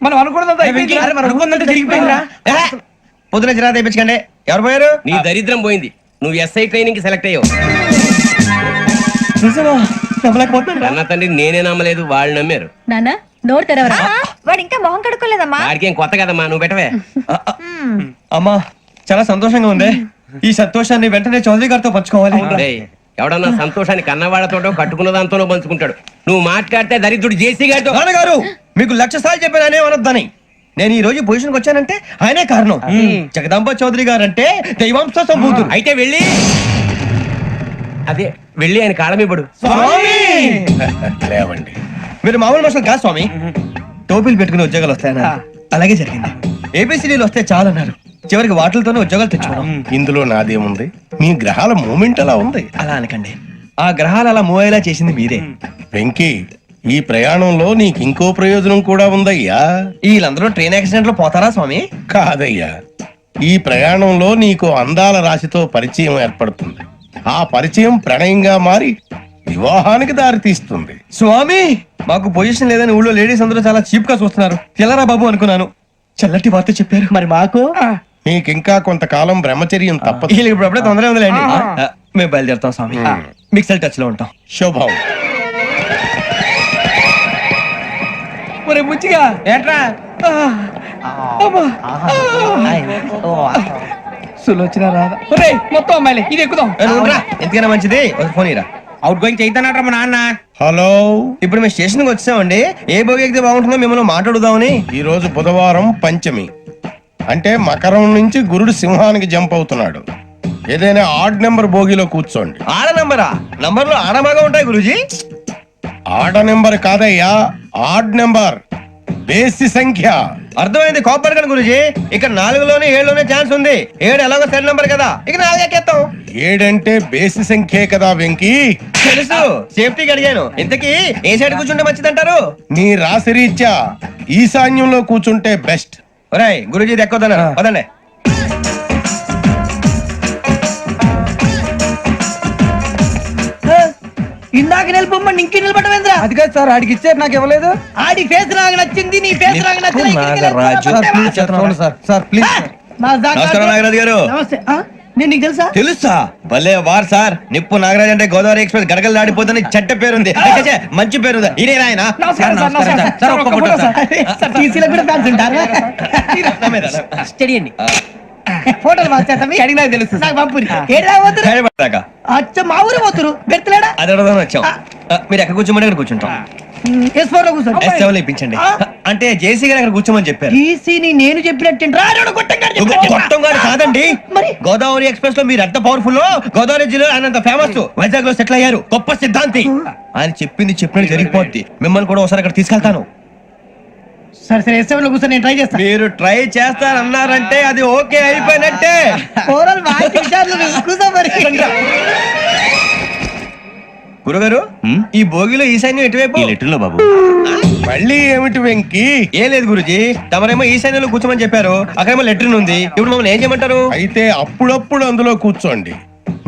మనం అనుకున్నదంతా జరిగిపోయిందిరా. పొద్దున చిరా తెప్పించకండి. ఎవరు పోయారు? నీ దరిద్రం పోయింది. నువ్వు ఎస్ఐ ట్రైనింగ్ కి సెలెక్ట్ అయ్యావు. అన్న తండ్రి నేనే నమ్మలేదు, వాళ్ళు నమ్మారు. నాన్న నోరు తెరవరా. వాడు ఇంకా మొహం కడుక్కోలేదమ్మా. వాడికి ఏం కొత్త కదమ్మా, నువ్వు పెట్టవే. అమ్మా చాలా సంతోషంగా ఉంది. ఈ సంతోషాన్ని వెంటనే చౌదరి గారితో పంచుకోవాలి. డేయ్, ఎవడన్నా సంతోషాన్ని కన్నవాళ్లతోటో కట్టుకున్న దాంతోనో పంచుకుంటాడు. నువ్వు మాట్లాడితే దరిద్రుడు జేసీ గారితో. నాన్నగారు మీకు 1,00,000 సార్లు చెప్పాను అనొద్దని. నేను ఈ రోజు పొజిషన్కి వచ్చానంటే ఆయనే కారణం. జగదాంబ చౌదరి గారు అంటే దైవాంశ సంభూతుడు. అయితే వెళ్ళి అదే వెళ్ళి ఆయన కాళ్ళమివ్వడు. లేవండి. మీరు మామూలు మనుషులు కాదు స్వామి. టోపీలు పెట్టుకుని ఉద్యోగాలు వస్తాయన్నారు, అలాగే జరిగింది. ఏబిసిడీలు వస్తే చాలన్నారు, చివరికి వాటిలతోనే ఉద్యోగాలు తెచ్చుకున్నాం. ఇందులో నాదేముంది? మీ గ్రహాల మూమెంట్ అలా ఉంది. అలా అనకండి, ఆ గ్రహాలు అలా మూవ్ అయ్యేలా చేసింది మీరే. వెంకీ, ఈ ప్రయాణంలో నీకు ఇంకో ప్రయోజనం కూడా ఉందయ్యా. వీళ్ళందరూ ట్రైన్ యాక్సిడెంట్ లో పోతారా స్వామి? కాదయ్యా, ఈ ప్రయాణంలో నీకు అందాల రాశితో పరిచయం ఏర్పడుతుంది. ఆ పరిచయం ప్రణయంగా మారి వివాహానికి దారితీస్తుంది. స్వామి మాకు పొజిషన్ లేదని ఊళ్ళో లేడీస్ అందరూ చాలా చీప్ గా చూస్తున్నారు. తెల్లరా బాబు అనుకున్నాను, చల్లటి వార్త చెప్పారు. మరి మాకు నీకింకా కొంతకాలం బ్రహ్మచర్యం తప్పదు. వీళ్ళకి ఇప్పుడు అప్పుడే తొందరగా ఉందిలేండి. మేము బయలుదేరుతాం స్వామి, మిక్సెల్ టచ్ లో ఉంటాం. శుభం. ఒరే బుచ్చిగా ఏట్రా సులోచన రాదా? ఒరే మొత్తం అమ్మాయిలే, ఇది ఎక్కుదాం. ఎందుకైనా మంచిది ఒక ఫోన్ ఇరా. అవుట్ గోయింగ్ చేద్దానట్రా మా నాన్న. హలో, ఇప్పుడు మేము స్టేషన్ కి వచ్చామండి. ఏ బోగి ఎక్కితే బాగుంటుందో మిమ్మల్ని మాట్లాడుదామని. ఈ రోజు బుధవారం పంచమి, అంటే మకరం నుంచి గురుడు సింహానికి జంప్ అవుతున్నాడు. ఏదైనా ఆడ్ నెంబర్ బోగిలో కూర్చోండి. ఆడ నంబరా? నంబర్లు ఆడ బాగా ఉంటాయి గురూజీ. ఆడ నెంబర్ కాదయ్యా, ఆడ్ నెంబర్, బేసి సంఖ్య. అర్థమైంది, కాపర్ కానీ గురూజీ. ఇక్కడ 4లోనే 7లోనే ఛాన్స్ ఉంది. 7 ఎలాగో సెల్ నంబర్ కదా, ఇక 4 ఎక్కేస్తాం. 7 అంటే బేసి సంఖ్యే కదా వెంకీ. తెలుసు, సేఫ్టీకి అడిగాను. ఇంతకీ ఏ సైడ్ కూర్చుంటే మంచిదంటారు? నీ రాశి రీత్యా ఈశాన్యంలో కూర్చుంటే బెస్ట్. ఒరేయ్ గురూజీ దెక్కొద్దన్నారు, పదండి. ఇందాక నిలబొమ్మని ఇంకే నిలబడమేంద్రా? అది కాదు సార్, ఆడికి ఇచ్చారు, నాకు ఇవ్వలేదు. ఆడి ఫేస్ నాకు నచ్చింది, నీ ఫేస్ నాకు నచ్చింది. నమస్కారం నాగరాజు గారు. నమస్తే. నేను నీకు తెలుసా? తెలుసా? భలే వార్ సార్. నిప్పు నాగరాజ్ అంటే గోదావరి ఎక్స్ప్రెస్ గడగలు దాడిపోతుంది చెడ్డ పేరుంది. మంచి పేరుంది. ఇదే ఆయన. నమస్కారం సార్, నమస్కారం సార్. ఒక్క ఫోటో సార్. టీసీలో కూడా ఫ్యాన్స్ ఉంటారా? స్టడీ అండి. ఫోటోలు మార్చేస్తాం, అడిగినా తెలుసు. నాకు పంపురి. ఏడా పోతురు? అచ్చ మా ఊరు పోతురు. బెర్తలేడా? అది అడగదామని వచ్చాం. మీరు ఎక్కడ కూర్చోమని అక్కడ కూర్చుంటాం. S4 లో కూర్చోండి. S7 లో ఇప్పించండి. అంటే జేసీ గారు అక్కడ కూర్చోమని చెప్పారు. టీసీని నేను చెప్పినట్టు గొట్టం గారు కాదండి. గోదావరి ఎక్స్ప్రెస్ లో మీరు ఎంత పవర్ఫుల్, గోదావరి జిల్లా ఆయన ఫేమస్. వైజాగ్ లో సెటిల్ అయ్యారు, గొప్ప సిద్ధాంతి. ఆయన చెప్పింది చెప్పినట్టు జరిగిపోద్ది. మిమ్మల్ని కూడా ఒకసారి అక్కడ తీసుకెళ్తాను. సరే సరే, S7 లో కూర్చొని నేను ట్రై చేస్తాను. మీరు ట్రై చేస్తారన్నారంటే అది ఓకే అయిపోయినట్టే. గురుగారు, ఈ భోగిలో ఈశాన్యం ఎటువైపు? లెటర్లో బాబు. మళ్ళీ ఏమిటి వెంకీ? ఏం లేదు గురుజీ, తమరేమో ఈశాన్యంలో కూర్చోమని చెప్పారు, అక్కడేమో లెట్రిన్ ఉంది. ఇప్పుడు మమ్మల్ని ఏం చేయమంటారు? అయితే అప్పుడప్పుడు అందులో కూర్చోండి,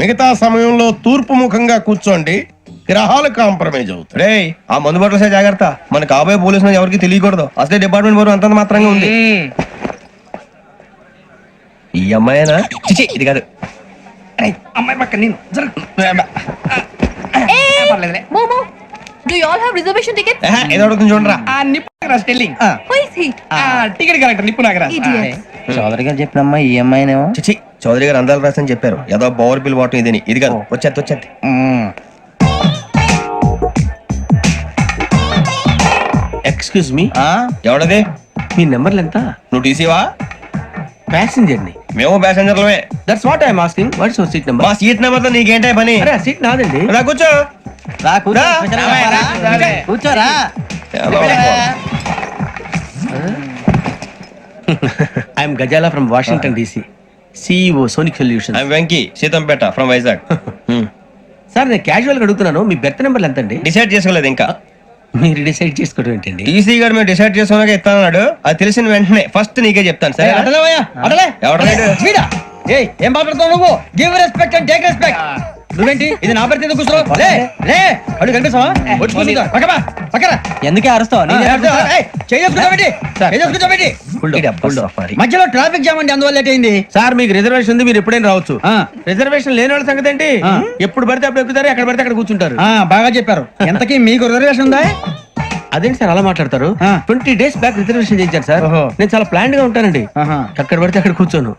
మిగతా సమయంలో తూర్పు ముఖంగా కూర్చోండి. గ్రహాలు కాంప్రమైజ్ అవుతాయి. రే ఆ మందు బట్టలసే జాగ్రత్త. మన కాబోయే పోలీసులు ఎవరికి తెలియకూడదు. అసలే డిపార్ట్మెంట్ బోరు అంతంత మాత్రంగా ఉంది. ఈ అమ్మాయినా చిచి ఇది కాదు. అమ్మాయి పక్క నేను మోమో do you all have reservation ticket? ఏదో అడుగుతుంది చూడరా. నిప్పు Nagaraj telling who is he? Ticket collector నిప్పు నాగరాజ్. చౌదరి గారు చెప్పిన అమ్మాయి ఈ అమ్మాయినేమో. చిచి చౌదరి గారు అందాలు రాసని చెప్పారు. ఏదో బోర్ బిల్ వాటం ఇదని. ఇది కాదు. వచ్చేది. Excuse me, ఎవడది? మీ నెంబర్లు ఎంత? నువ్వు టీసీవా? ప్యాసింజర్ ని. మేము ప్యాసెంజర్లమే. That's what I'm asking. What's your seat number? మా సీట్ నెంబర్ తో నీకేంటే పని? అరే ఆ సీట్ నాదండి. రా కూర్చో. కూర్చోరా. I'm Ghazala from Washington DC, CEO Sonic Solution. I Venky Seethampeta from Vizag. Sir నేను క్యాజువల్ గా అడుగుతున్నాను, మీ బెర్త్ నెంబర్లు ఎంత అండి? డిసైడ్ చేసుకోలేదు ఇంకా. మీరు డిసైడ్ చేసుకోవడం ఏంటండి? టీసీ గారు మేము డిసైడ్ చేసుకున్నాక ఇస్తానన్నాడు. అది తెలిసిన వెంటనే ఫస్ట్ నీకే చెప్తాను. సరే ఏం మాట్లాడుతావు నువ్వు? Give respect and take respect. నువ్వేంటి ఇది నా పరిస్థితి కూర్చున్నావు? అడుగు కనిపిస్తావా? ఎందుకే అరుస్తావు? మధ్యలో ట్రాఫిక్ జామ్ అండి, అందువల్ల లేట్ అయింది. సార్ మీకు రిజర్వేషన్ ఉంది, మీరు ఎప్పుడైనా రావచ్చు. రిజర్వేషన్ లేని వాళ్ళ సంగతి ఏంటి? ఎప్పుడు పడితే అప్పుడు ఎక్కుతారు, ఎక్కడ పడితే అక్కడ కూర్చుంటారు. బాగా చెప్పారు. ఎంతకీ మీకు రిజర్వేషన్ ఉందా? అదేంటి సార్ అలా మాట్లాడతారు? 20 days బ్యాక్ రిజర్వేషన్ చేయించారు సార్. నేను చాలా ప్లాన్డ్ గా ఉంటానండి. అక్కడ పడితే అక్కడ కూర్చోను.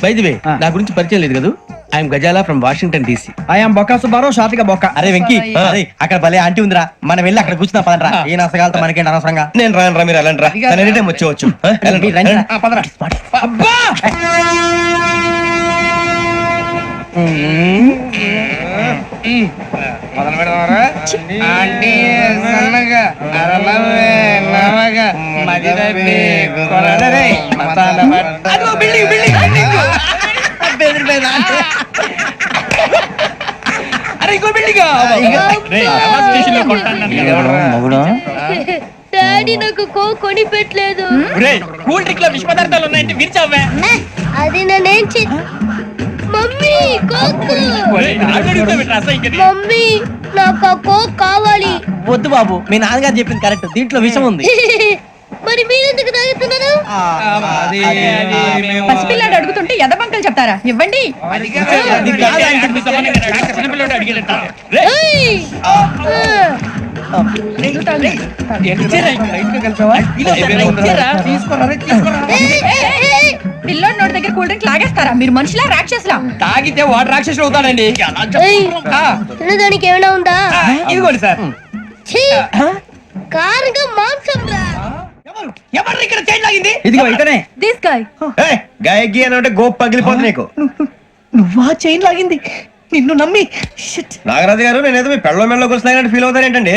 బై ది వే, నా గురించి పరిచయం లేదు కదా. I'm Ghazala from Washington DC. I'm Bokka Subbarao, షాతిక బొక్క. అరే వెంకీ, అక్కడ భలే ఆంటీ ఉందిరా, మనం వెళ్ళి అక్కడ కూర్చున్నా పదరా. ఏ నసగాలతో మనకేంటి అనవసరంగా. నేను రాను రా, మీరు వెళ్ళండి రా. Any time వచ్చేవచ్చు. డాడీ నాకు కొని పెట్టలేదు. కూల్ డ్రింక్ లో విష పదార్థాలు ఉన్నాయంటే విరిచావే. అది నేనేం మమ్మీ కోక్. మమ్మీ నాకు ఆ కోక్ కావాలి. వద్దు బాబు, మీ నాన్నగారు చెప్పింది కరెక్ట్, దీంట్లో విషం ఉంది. మరి మీరెందుకు తాగుతున్నారు? పసిపిల్లాడు అడుగుతుంటే ఎదబంకలు చెప్తారా? ఇవ్వండి. పిల్లోడి నోటి దగ్గర కూల్ డ్రింక్ లాగేస్తారా? మీరు మనుషులా రాక్షసులా? తాగితే వాడు రాక్షసుడు అవుతాడండి. తినడానికి ఏమైనా ఉందా? ఇదిగోండి సార్. కారుగా మాంసం రా. ఎవరు ఇక్కడ చైన్ లాగింది? ఇదిగో ఇతనే. This guy. గాయకి అని అంటే గోప్ పగిలిపోతుంది నీకు. నువ్వా చైన్ లాగింది? నిన్ను నమ్మి. నాగరాజు గారు, నేనేదో మీ పెళ్ళ మెళ్ళలో గురిసినట్టు ఫీల్ అవుతారు ఏంటండి?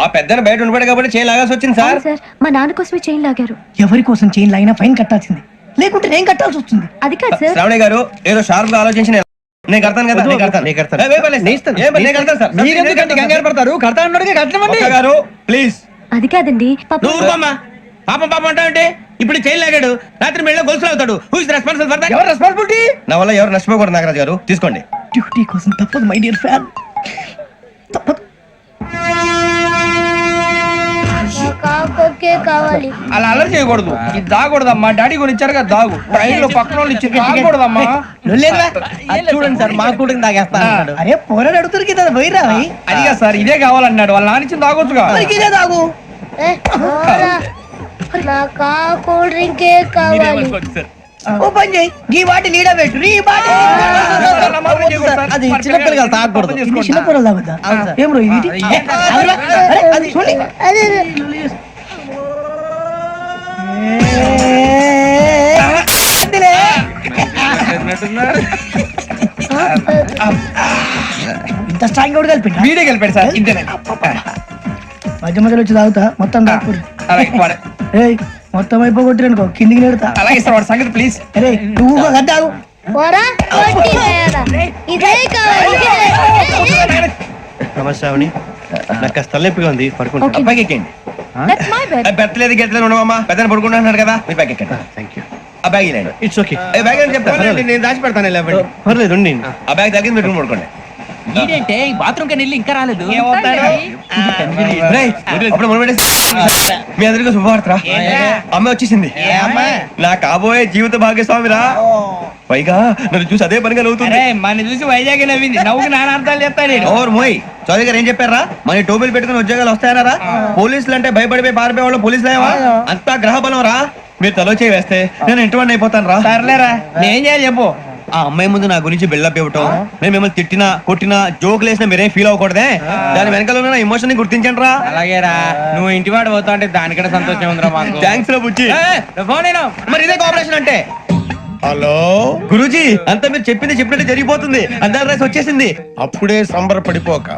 ఆ పెద్దని బయట ఉండిపోయాడు కాబట్టి చేయి లాగాల్సి వచ్చింది సార్. మా నాన్న కోసమే చైన్ లాగారు. ఎవరి కోసం చైన్ లాగినా ఫైన్ కట్టాల్సింది, లేకుంటే నేను కట్టాల్సి వస్తుంది. అది కాదు సార్. శ్రావణి గారు ఏదో షార్ప్ గా ఆలోచించి నేను కడతాను కదా. మీరెందుకంటే కంగారు పడతారు? కడతా అన్నాడుగా కట్టమండి గారు ప్లీజ్. అది కాదండి. పాపం పాపం అంటావంటే ఇప్పుడు చైన్ లాగాడు, రాత్రి మెళ్ళ గొలుసులు అవుతాడు. Who is responsible for that? ఎవరు రెస్పాన్సిబిలిటీ? నా వల్ల ఎవరు నష్టపోకూడదు నాగరాజు గారు, తీసుకోండి. డ్యూటీ కోసం తప్పదు మై డియర్ ఫ్యాన్, తప్పదు. కావాలి. అలా అల్లరి చేయకూడదు. ఇది దాగకూడదమ్మా. డాడీ కొని ఇచ్చారు కదా దాగు. ట్రైన్ లో పక్కన వాళ్ళు ఇచ్చి దాగకూడదమ్మా. చూడండి సార్, మా కూడా తాగేస్తా. అరే పోరాడు అడుగుతారు కదా పోయిరా. అదిగా సార్, ఇదే కావాలన్నాడు. వాళ్ళ నాన్న ఇచ్చింది తాగొచ్చుగా. ఇదే తాగు. నాకు కూల్ డ్రింకే కావాలి. ఓ పని చేయి, ఈ బాటి లీడ పెట్టు. ఈ బాటి అది చిన్నపిల్లలు తాగకూడదు. చిన్నపిల్లలు తాగుతా. ఏం రో ఇది? అది చూడండి. ఇంత స్ట్రాంగ్ కూడా కలిపి వీడే కలిపాడు సార్. ఇంతేనే మధ్య మధ్యలో వచ్చి తాగుతా మొత్తం తాగకూడదు. మొత్తం అయిపోగొట్టిరనుకో కిందికి నేడుతా. అలాగే సార్, వాడి సంగతి ప్లీజ్. అరే నువ్వు కట్టావు. నమస్కారం. నాకు కాస్త తలెప్పిగా ఉంది, పడుకుంటా. పైకి ఎక్కండి. పెట్టలేదు గెట్టలేదు ఉండవమ్మా. పెద్దని పడుకుంటున్నాడు కదా, మీరు పైకి ఎక్కండి. Thank you. ఆ బ్యాగ్ ఇలాండి. It's okay. బ్యాగ్ అని చెప్తాను, నేను దాచి పెడతాను. పర్లేదు, ఆ బ్యాగ్ తగ్గింది పెట్టుకుని పడుకోండి. ఏంటంటే బాత్రూమ్ కని వెళ్ళి ఇంకా రాలేదు రేయ్, అప్పుడు మొదలు పెట్టేసి. మీ అందరికీ శుభవార్తరా. అమ్మ వచ్చేసింది. నా కాబోయే జీవిత భాగ్యస్వామిరా. పైగా నన్ను చూసి అదే పనిగా నవ్వుతుంది. మన చూసి వైజాగ్ నవ్వింది. నవ్వుకి నాన్న అర్థాలు చెప్తాడు. ఓర్ మోయ్, చౌదరి గారు ఏం చెప్పారా? మన టోబీలు పెట్టుకుని ఉద్యోగాలు వస్తాయనరా? పోలీసులు అంటే భయపడిపోయి పారిపోయే వాళ్ళు పోలీసులేవా? అంతా గ్రహ బలం రా. మీరు తలో చేయి వేస్తే నేను ఇంటివాడిని అయిపోతాను రా. సర్లేరా, నేం చేయాలి చెప్పు. ఆ అమ్మాయి ముందు నా గురించి బిల్డప్ ఇవ్వటం, నేను మిమ్మల్ని తిట్టినా కొట్టినా జోకులు వేసినా మీరేం ఫీల్ అవ్వకూడదే. దాని వెనకాల ఉన్న ఎమోషన్ ని గుర్తించండి రా. అలాగేరా, నువ్వు ఇంటివాడు పోతా అంటే దానికంటే సంతోషం ఉందిరా మాకు. థ్యాంక్స్ రా బుచ్చి. ఫోన్ మరి ఇదే కోఆపరేషన్ అంటే. హలో గురూజీ, అంతా మీరు చెప్పింది చెప్పినట్టు జరిగిపోతుంది. అందరి రైస్ వచ్చేసింది. అప్పుడే సంబరపడిపోక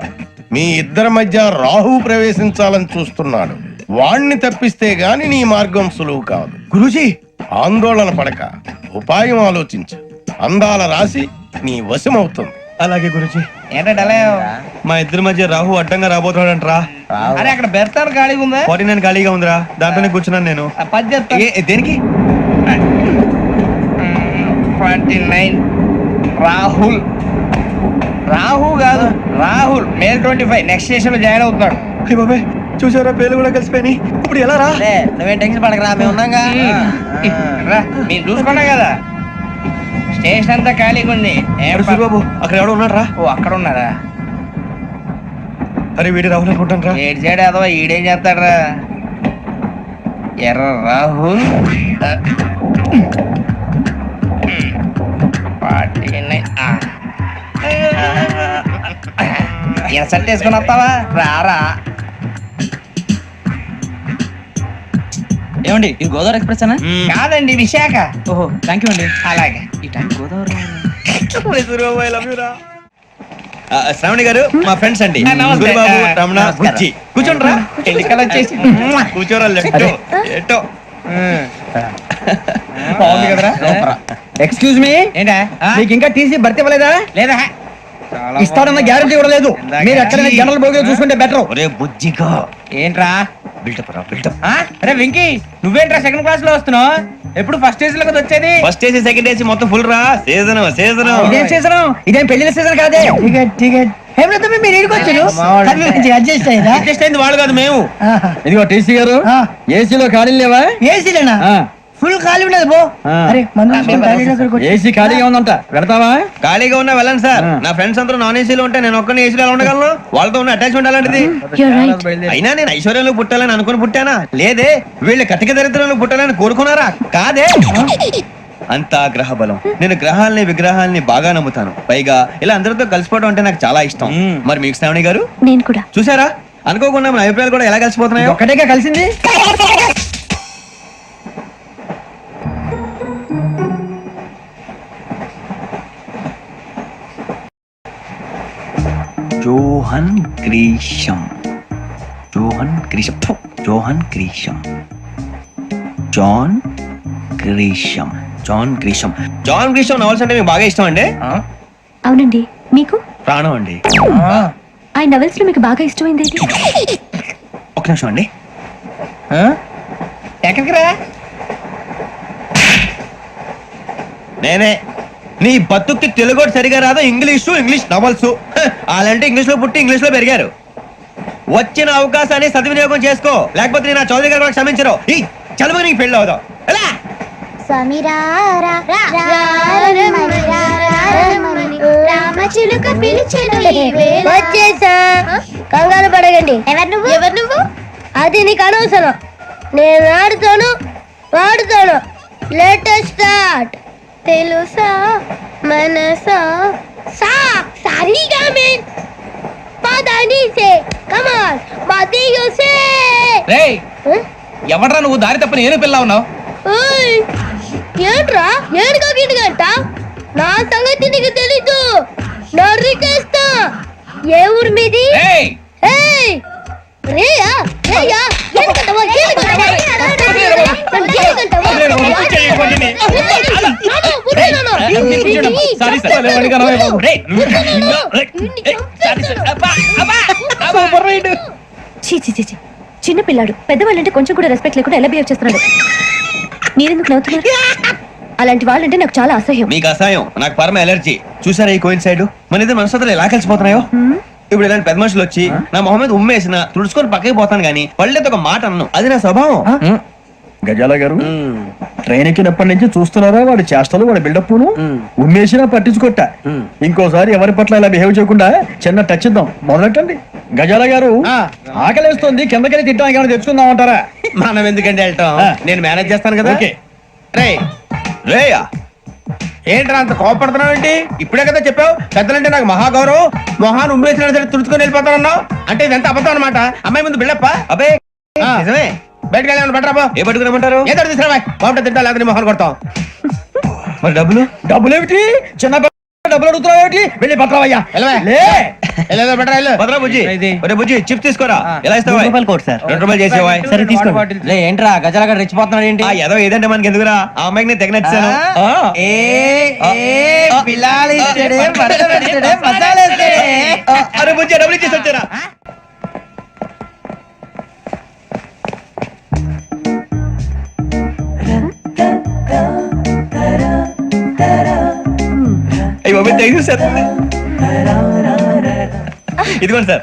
మీ ఇద్దరి మధ్య రాహు ప్రవేశించాలని చూస్తున్నాడు. వాణ్ణి తప్పిస్తే గాని నీ మార్గం సులువు కాదు. గురూజీ, ఆందోళన పడక ఉపాయం ఆలోచించు. అందాల రాశి నీ వశమవుతుంది. అలాగే గురూజీ. ఏంటంటే మా ఇద్దరి మధ్య రాహు అడ్డంగా రాబోతున్నాడంట్రా. అరే అక్కడ బెర్తాను ఖాళీగా ఉందా? 49 ఖాళీగా ఉందిరా, దాంట్లోనే కూర్చున్నాను నేను. పది చెప్తా. దేనికి? 29 రాహుల్. రాహు కాదు, రాహుల్. మే 25 నెక్స్ట్ స్టేషన్ లో జాయిన్ అవుతున్నాడు. అయ్య బాబాయ్, చూసారా పేర్లు కూడా కలిసిపోయి. ఇప్పుడు ఎలా రా? నువ్వేం టెన్షన్ పడకరా, మేము ఉన్నాగా. రా, మీరు చూసుకున్నా కదా స్టేషన్ అంతా ఖాళీగా ఉంది. బాబు అక్కడ ఎవడో ఉన్నాడు రా. ఓ అక్కడ ఉన్నారా? అరే వీడి రాహుల్ అనుకుంటాను రా. ఏడు సైడ్ అదో ఈడేం చేస్తాడరా? ఎర్ర రాహుల్ 49. ఇన్సర్ట్ వేసుకుని వస్తావా? రారా. ఏమండి, ఇది గోదావరి ఎక్స్ప్రెస్ అనా? కాదండి, విశాఖ. ఓహో, థ్యాంక్ యూ అండి. అలాగే. ఈ టైం గోదావరి శ్రావణి గారు మా ఫ్రెండ్స్ అండి. నమస్తే. గురుబాబు, రమణ, నమస్కారం. బుజ్జి. కూర్చోండి రా. ఎన్నికలు వచ్చేసి కూర్చోరా. లెట్టో ఎట్టో. బాగుంది కదరా? ఎక్స్క్యూజ్ మీ, ఏంటా? మీకు ఇంకా టీసీ భర్తీ ఇవ్వలేదా? లేదా ఇస్తాడన్న గ్యారంటీ కూడా లేదు. మీరు ఎక్కడైనా జనరల్ బోగిలో చూసుకుంటే బెటర్. ఒరే బుజ్జిగా, ఏంట్రా? బిల్డప్ రా, బిల్డప్. అరే వెంకీ, నువ్వేంట్రా సెకండ్ క్లాస్ లో వస్తున్నావు? ఎప్పుడు ఫస్ట్ ఏజ్ లో కదా వచ్చేది? ఫస్ట్ ఏసీ సెకండ్ ఏసీ మొత్తం ఫుల్ రా. Season season. ఇదేం సీజన్? ఇదేం పెళ్లిన సీజన్ కాదే. అడ్జస్ట్ అయింది వాళ్ళు కాదు, మేము. ఇదిగో టీసీ గారు, ఏసీలో ఖాళీలు లేవా? ఏసీలేనా? ఫుల్ ఖాళీ ఉండదు బో. ఏసీ ఖాళీగా ఉందంట, పెడతావా? ఖాళీగా ఉన్నా వెళ్ళండి సార్. నా ఫ్రెండ్స్ అందరూ నాన్ ఏసీలో ఉంటే నేను ఒక్కనే ఏసీలో ఎలా ఉండగలను? వాళ్ళతో ఉన్న అటాచ్మెంట్ అలాంటిది. అయినా నేను ఐశ్వర్యంలో పుట్టాలని అనుకుని పుట్టానా? లేదే. వీళ్ళు కతిక దరిద్రంలో పుట్టాలని కోరుకున్నారా? కాదే. అంతా గ్రహ బలం. నేను గ్రహాలని విగ్రహాలని బాగా నమ్ముతాను. పైగా ఇలా అందరితో కలిసిపోవడం అంటే నాకు చాలా ఇష్టం. మరి మీకు శ్రావణి గారు? నేను కూడా. చూసారా, అనుకోకుండా మన అభిప్రాయాలు కూడా ఎలా కలిసిపోతున్నాయో. ఒక్కటేగా కలిసింది. John Grisham. John Grisham. ఫు, John Grisham. John Grisham. John Grisham. John Grisham novels అంటే మీకు బాగా ఇష్టం అండి? అవునండి, మీకు? ప్రాణం అండి. ఆ నవెల్స్ లో మీకు బాగా ఇష్టమైంది ఏంటి? ఒక నిమిషం అండి. ఎక్కడికి రా? నేనే. నీ బతుక్కి తెలుగు సరిగా రాదు, ఇంగ్లీష్ నవల్స్. వాళ్ళంటే ఇంగ్లీష్ లో పుట్టి ఇంగ్లీష్ లో పెరిగారు. వచ్చిన అవకాశాన్ని సద్వినియోగం చేసుకో, లేకపోతే నేను నా చౌదరి గారు కూడా క్షమించరు. ఈ చదువు నీకు పెళ్ళి అవుదాం. వచ్చేసా, కంగారు పడగండి. ఎవరు నువ్వు? అది నీకు అనవసరం. నేను ఆడుతాను, వాడుతాను. Latest start. తెలుసా మనసా సా సారీగా మెన్ పదని సే కమాన్ మదియో సే. రేయ్, ఎవడ్రా నువ్వు? దారి తప్ప నేను పిల్ల ఉన్నావు. ఓయ్, ఏంట్రా ఏడుగా గిడుగంట? నా సంగతి నీకు తెలీదు. నరికేస్తా. ఏ ఊరు మీది? ఏయ్, ఏయ్, రేయా రేయా ఏడుగంటవా? చిన్న పిల్లాడు. పెద్దవాళ్ళంటే కొంచెం కూడా రెస్పెక్ట్ లేకుండా ఎలా బిహేవ్ చేస్తున్నాడు? మీరెందుకు నవ్వుతున్నారు? అలాంటి వాళ్ళంటే నాకు చాలా అసహ్యం. మీకు అసహాయం, నాకు పరమ ఎలర్జీ. చూసారా ఈ కోయిన్ సైడ్ మన ఇద్దరు మనసులో ఎలా కలిసిపోతున్నాయో. ఇప్పుడు ఇలాంటి పెద్ద మనుషులు వచ్చి నా మొహం మీద ఉమ్మేసిన తుడుచుకొని పక్కకి పోతాను కానీ పళ్ళేతో ఒక మాట అన్ను, అది నా స్వభావం. గజాల గారు ట్రైన్ ఎక్కినప్పటి నుంచి చూస్తున్నారా వాడి చేష్టలు, వాడి బిల్డప్ ఉమ్మేసినా పట్టించుకోట. ఇంకోసారి ఎవరి పట్ల ఇలా బిహేవ్ చేయకుండా చిన్న టచ్ ఇద్దాం, మొదలెట్టండి. గజాల గారు ఆకలేస్తుంది, కిందకెళ్ళి తింటానికి ఏమైనా తెచ్చుకుందాం అంటారా? మనం ఎందుకంటే వెళ్తాం, నేను మేనేజ్ చేస్తాను కదా. రే రేయా ఏంట్రా అంత కోపడుతున్నావు ఏంటి? ఇప్పుడే కదా చెప్పావు పెద్దలంటే నాకు మహాగౌరవం, మొహాన్ని ఉమ్మేసిన సరే తుడుచుకొని వెళ్ళిపోతానన్నావు. అంటే ఇదంతా అబద్ధం అనమాట. అమ్మాయి ముందు బిళ్ళప్ప. అబే నిజమే. బయటకు వెళ్ళాను బట్రాబో. ఏ పట్టుకురమ్మంటారు? ఏదో తీసుకురా బాగుంటుంది, తింటా లేకపోతే మొహాన్ని కొడతాం. మరి డబ్బులు? డబ్బులు ఏమిటి? చిన్న డబ్బులు అడుగుతున్నావు ఏమిటి? వెళ్ళి పట్టరావయ్యా. భద్రా బుజ్జి, ఒరే బుజ్జి చిప్స్ తీసుకోరా. ఎలా ఇస్తావా? ₹2 చేసేవా? సరే తీసుకోండి. ఏంట్రా గజాల గారు రెచ్చిపోతున్నాడు ఏంటి? ఏదో ఏదంటే మనకి ఎందుకురా, ఆ అమ్మాయికి నేను తెగ నచ్చాను. అరే బుజ్జి డబ్బులు ఇచ్చేసి వచ్చారా? ఇదిగోండి సార్.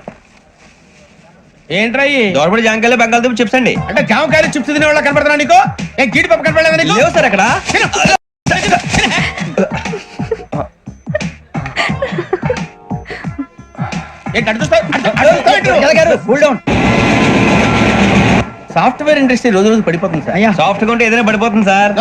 ఏంట్రా దోరబడి జాంకాయలు బంగాళదుంప చిప్స్ అండి. అంటే జామకాయలు చిప్స్ తినే వాళ్ళ కనపడుతున్నా నీకు? ఏ గీడి పప్పు కనపడలేదు నీకు? లేవు సార్ అక్కడ. సాఫ్ట్వేర్ ఇండస్ట్రీ రోజు రోజు పడిపోతుంది సార్. సాఫ్ట్ గా ఉంటే ఏదైనా పడిపోతుంది సార్.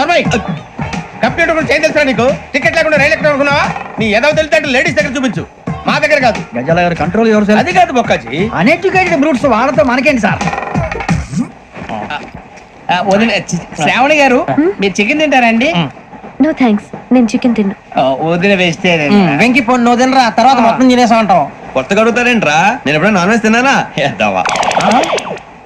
కంప్యూటర్ కూడా చేంజ్ తెలుసా నీకు? టికెట్ లేకుండా రైలు ఎక్కడ అనుకున్నావా? నీ ఏదో తెలితే లేడీస్ దగ్గర చూపించు, మా దగ్గర కాదు. గజాల గారు కంట్రోల్ ఎవరు సార్? అది కాదు బొక్కాజీ, అన్ఎడ్యుకేటెడ్ బ్రూట్స్ వాళ్ళతో మనకేంటి సార్? శ్రావణి గారు మీరు చికెన్ తింటారండి? నో థ్యాంక్స్, నేను చికెన్ తిన్ను. వదిన వేస్తే వెంకి పొన్ను నువ్వు తినరా, తర్వాత మొత్తం తినేసా ఉంటాం. కొత్తగా అడుగుతారేంట్రా? నేను ఎప్పుడైనా నాన్ వెజ్ తిన్నానా? ఎద్దావా.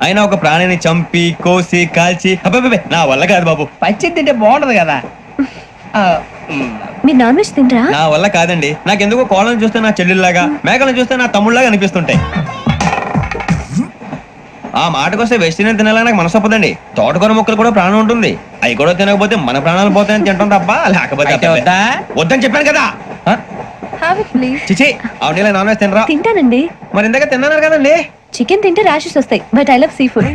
అయినా ఒక ప్రాణిని చంపి కోసి కాల్చి అబ్బబ్బే నా వల్ల కాదు బాబు. పచ్చి తింటే బాగుంటది కదా. మీరు నాన్ వెజ్ తినరా? నా వల్ల కాదండి. నాకెందుకో కోళ్ళను చూస్తే నా చెల్లెల్లాగా, మేకలను చూస్తే నా తమ్ముళ్ళలాగా అనిపిస్తుంటాయి. ఆ మాటకొస్తే వెస్టిరియన్ తినాలని నాకు మనసు ఒప్పదండి. తోటకూర మొక్కలు కూడా ప్రాణం ఉంటుంది, అవి కూడా తినకపోతే మన ప్రాణాలు పోతాయని తింటాం తప్ప లేకపోతే వద్దని చెప్పాను కదా. Have it please. చిచి అవునీ నాన్ వెజ్ తినరా? తింటానండి. మరి ఇందాక తిన్నాను కదండి. చికెన్ తింటే ర్యాషెస్ వస్తాయి, but I love sea food.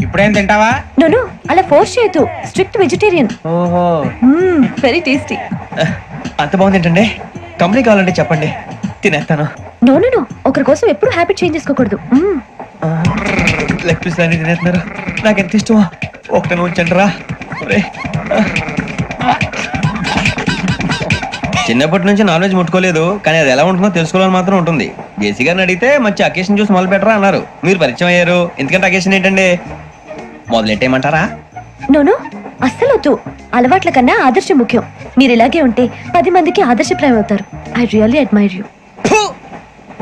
ఇప్పుడేం తింటావా? నో అలా ఫోర్స్ చేయొద్దు, స్ట్రిక్ట్ వెజిటేరియన్. ఓహో వెరీ టేస్టీ. అంత బాగుంది ఏంటండి? కంపెనీ కావాలంటే చెప్పండి, తినేస్తాను. నో నో నో, ఒకరి కోసం ఎప్పుడు హ్యాబిట్ చేంజ్ చేసుకోకూడదు. లెగ్ పీస్ అన్ని తినేస్తున్నారు, నాకు ఎంత ఇష్టమో. ఒకటే ఉంచండి రా. చిన్నప్పటి నుంచి నాన్ వెజ్ ముట్టుకోలేదు, కానీ అది ఎలా ఉంటుందో తెలుసుకోవాలని మాత్రం ఉంటుంది. జేసీ గారిని అడిగితే మంచి అకేషన్ చూసి మొదలు పెట్టరా అన్నారు. మీరు పరిచయం అయ్యారు, ఎందుకంటే అకేషన్ ఏంటండి? మొదలెట్టేయమంటారా? నోను అస్సలు వద్దు. అలవాట్ల కన్నా ఆదర్శం ముఖ్యం. మీరు ఇలాగే ఉంటే 10 మందికి ఆదర్శప్రాయం అవుతారు. I really admire you.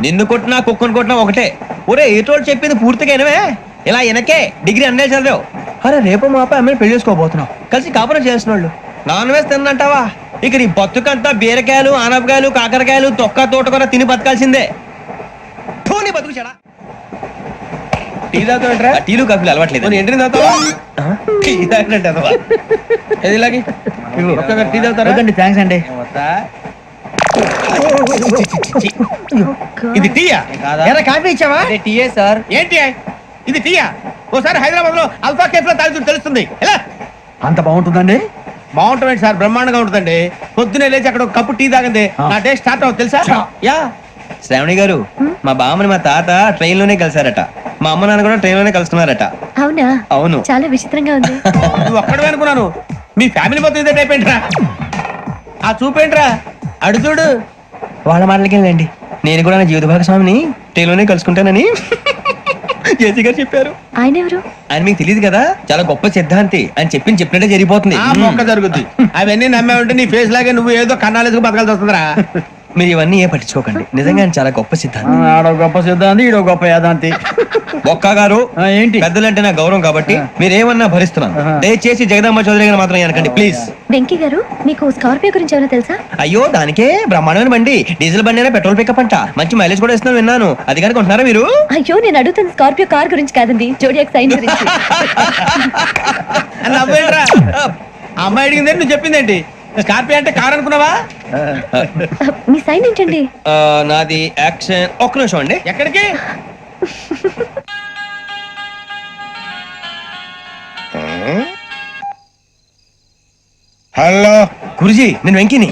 నిన్ను కొట్టినా కుక్కను కొట్టినా ఒకటే. ఒరే ఏటోళ్ళు చెప్పింది పూర్తిగా వినవే. ఇలా వెనకే డిగ్రీ అన్నే చదివావు. అరే రేపు మా అబ్బాయి అమ్మని పెళ్లి చేసుకోబోతున్నావు, కలిసి కాపురం చేసిన వాళ్ళు. నాన్ వెజ్ తిన్నంటావా? ఇక నీ బతుకంతా బీరకాయలు, ఆనపకాయలు, కాకరకాయలు, తొక్క తోట కూడా తిని బతకాల్సిందే. నీ బతుకు చెడా. టీ తాగుతావేంట్రా? టీలు కాఫీలు అలవాట్లేదు. ఎంట్రీ తాగుతావా? టీ తాగినట్టు అదవా. ఏది ఇలాగే టీ తాగుతారా? థ్యాంక్స్ అండి. ఇది టీయా? కాఫీ ఇచ్చావా? టీయే సార్. ఏంటి ఇది టీయా? ఓసారి హైదరాబాద్ లో అల్ఫా కేఫ్ లో తాగుతూ తెలుస్తుంది. ఎలా అంత బాగుంటుందండి? బాగుంటుంది సార్, బ్రహ్మాండంగా ఉంటుందండి. పొద్దునే లేచి అక్కడ ఒక కప్పు టీ తాగండి, నా డే స్టార్ట్ అవుతుంది తెలుసా? యా. శ్రావణి గారు, మా బామ్మని మా తాత ట్రైన్ లోనే కలిసారట, మా అమ్మ నాన్న కూడా ట్రైన్ లోనే కలుస్తున్నారట. అవునా? అవును. చాలా విచిత్రంగా ఉంది. నువ్వు ఒక్కడే అనుకున్నాను, మీ ఫ్యామిలీ మొత్తం ఇదే టైప్ ఏంట్రా? ఆ చూపేంట్రా, అడు చూడు. వాళ్ళ మాటలకి వెళ్ళండి, నేను కూడా నా జీవిత భాగస్వామిని ట్రైన్ లోనే కలుసుకుంటానని జేసీ గారు చెప్పారు. ఆయన ఎవరు? ఆయన మీకు తెలియదు కదా, చాలా గొప్ప సిద్ధాంతి అని చెప్పినట్టే జరిగిపోతుంది. ఆ మొక్క జరుగుద్ది. అవన్నీ నమ్మే ఉంటే నీ ఫేస్ లాగే నువ్వు ఏదో కన్నాలేసుకు బతకాల్సి వస్తుందిరా. మీరు ఇవన్నీ ఏ పట్టించుకోకండి, నిజంగా ఆయన చాలా గొప్ప సిద్ధాంతి. ఆడో గొప్ప సిద్ధాంతి, ఈడో గొప్ప యాదాంతి. ఒక్క గారు ఏంటి? పెద్దలంటే నా గౌరవం కాబట్టి మీరేమన్నా భరిస్తున్నాను. దయచేసి జగదాంబ చౌదరి గారు మాత్రం అనకండి ప్లీజ్. వెంకీ గారు, మీకు స్కార్పియో గురించి ఏమైనా తెలుసా? అయ్యో దానికే బ్రహ్మాండమైన బండి, డీజిల్ బండి అయినా పెట్రోల్ పికప్ అంట, మంచి మైలేజ్ కూడా ఇస్తున్నాను విన్నాను. అది కనుక ఉంటున్నారా మీరు? అయ్యో నేను అడుగుతున్న స్కార్పియో కార్ గురించి కాదండి, జోడియాక్ సైన్ గురించి. అమ్మాయి అడిగింది నువ్వు చెప్పిందేంటి? స్కార్పియో అంటే కార్ అనుకున్నావా? మీ సైన్ ఏంటండి? నాది యాక్షన్. ఒక్క నిమిషం అండి. ఎక్కడికి? హలో గురుజీ నేను వెంకిని.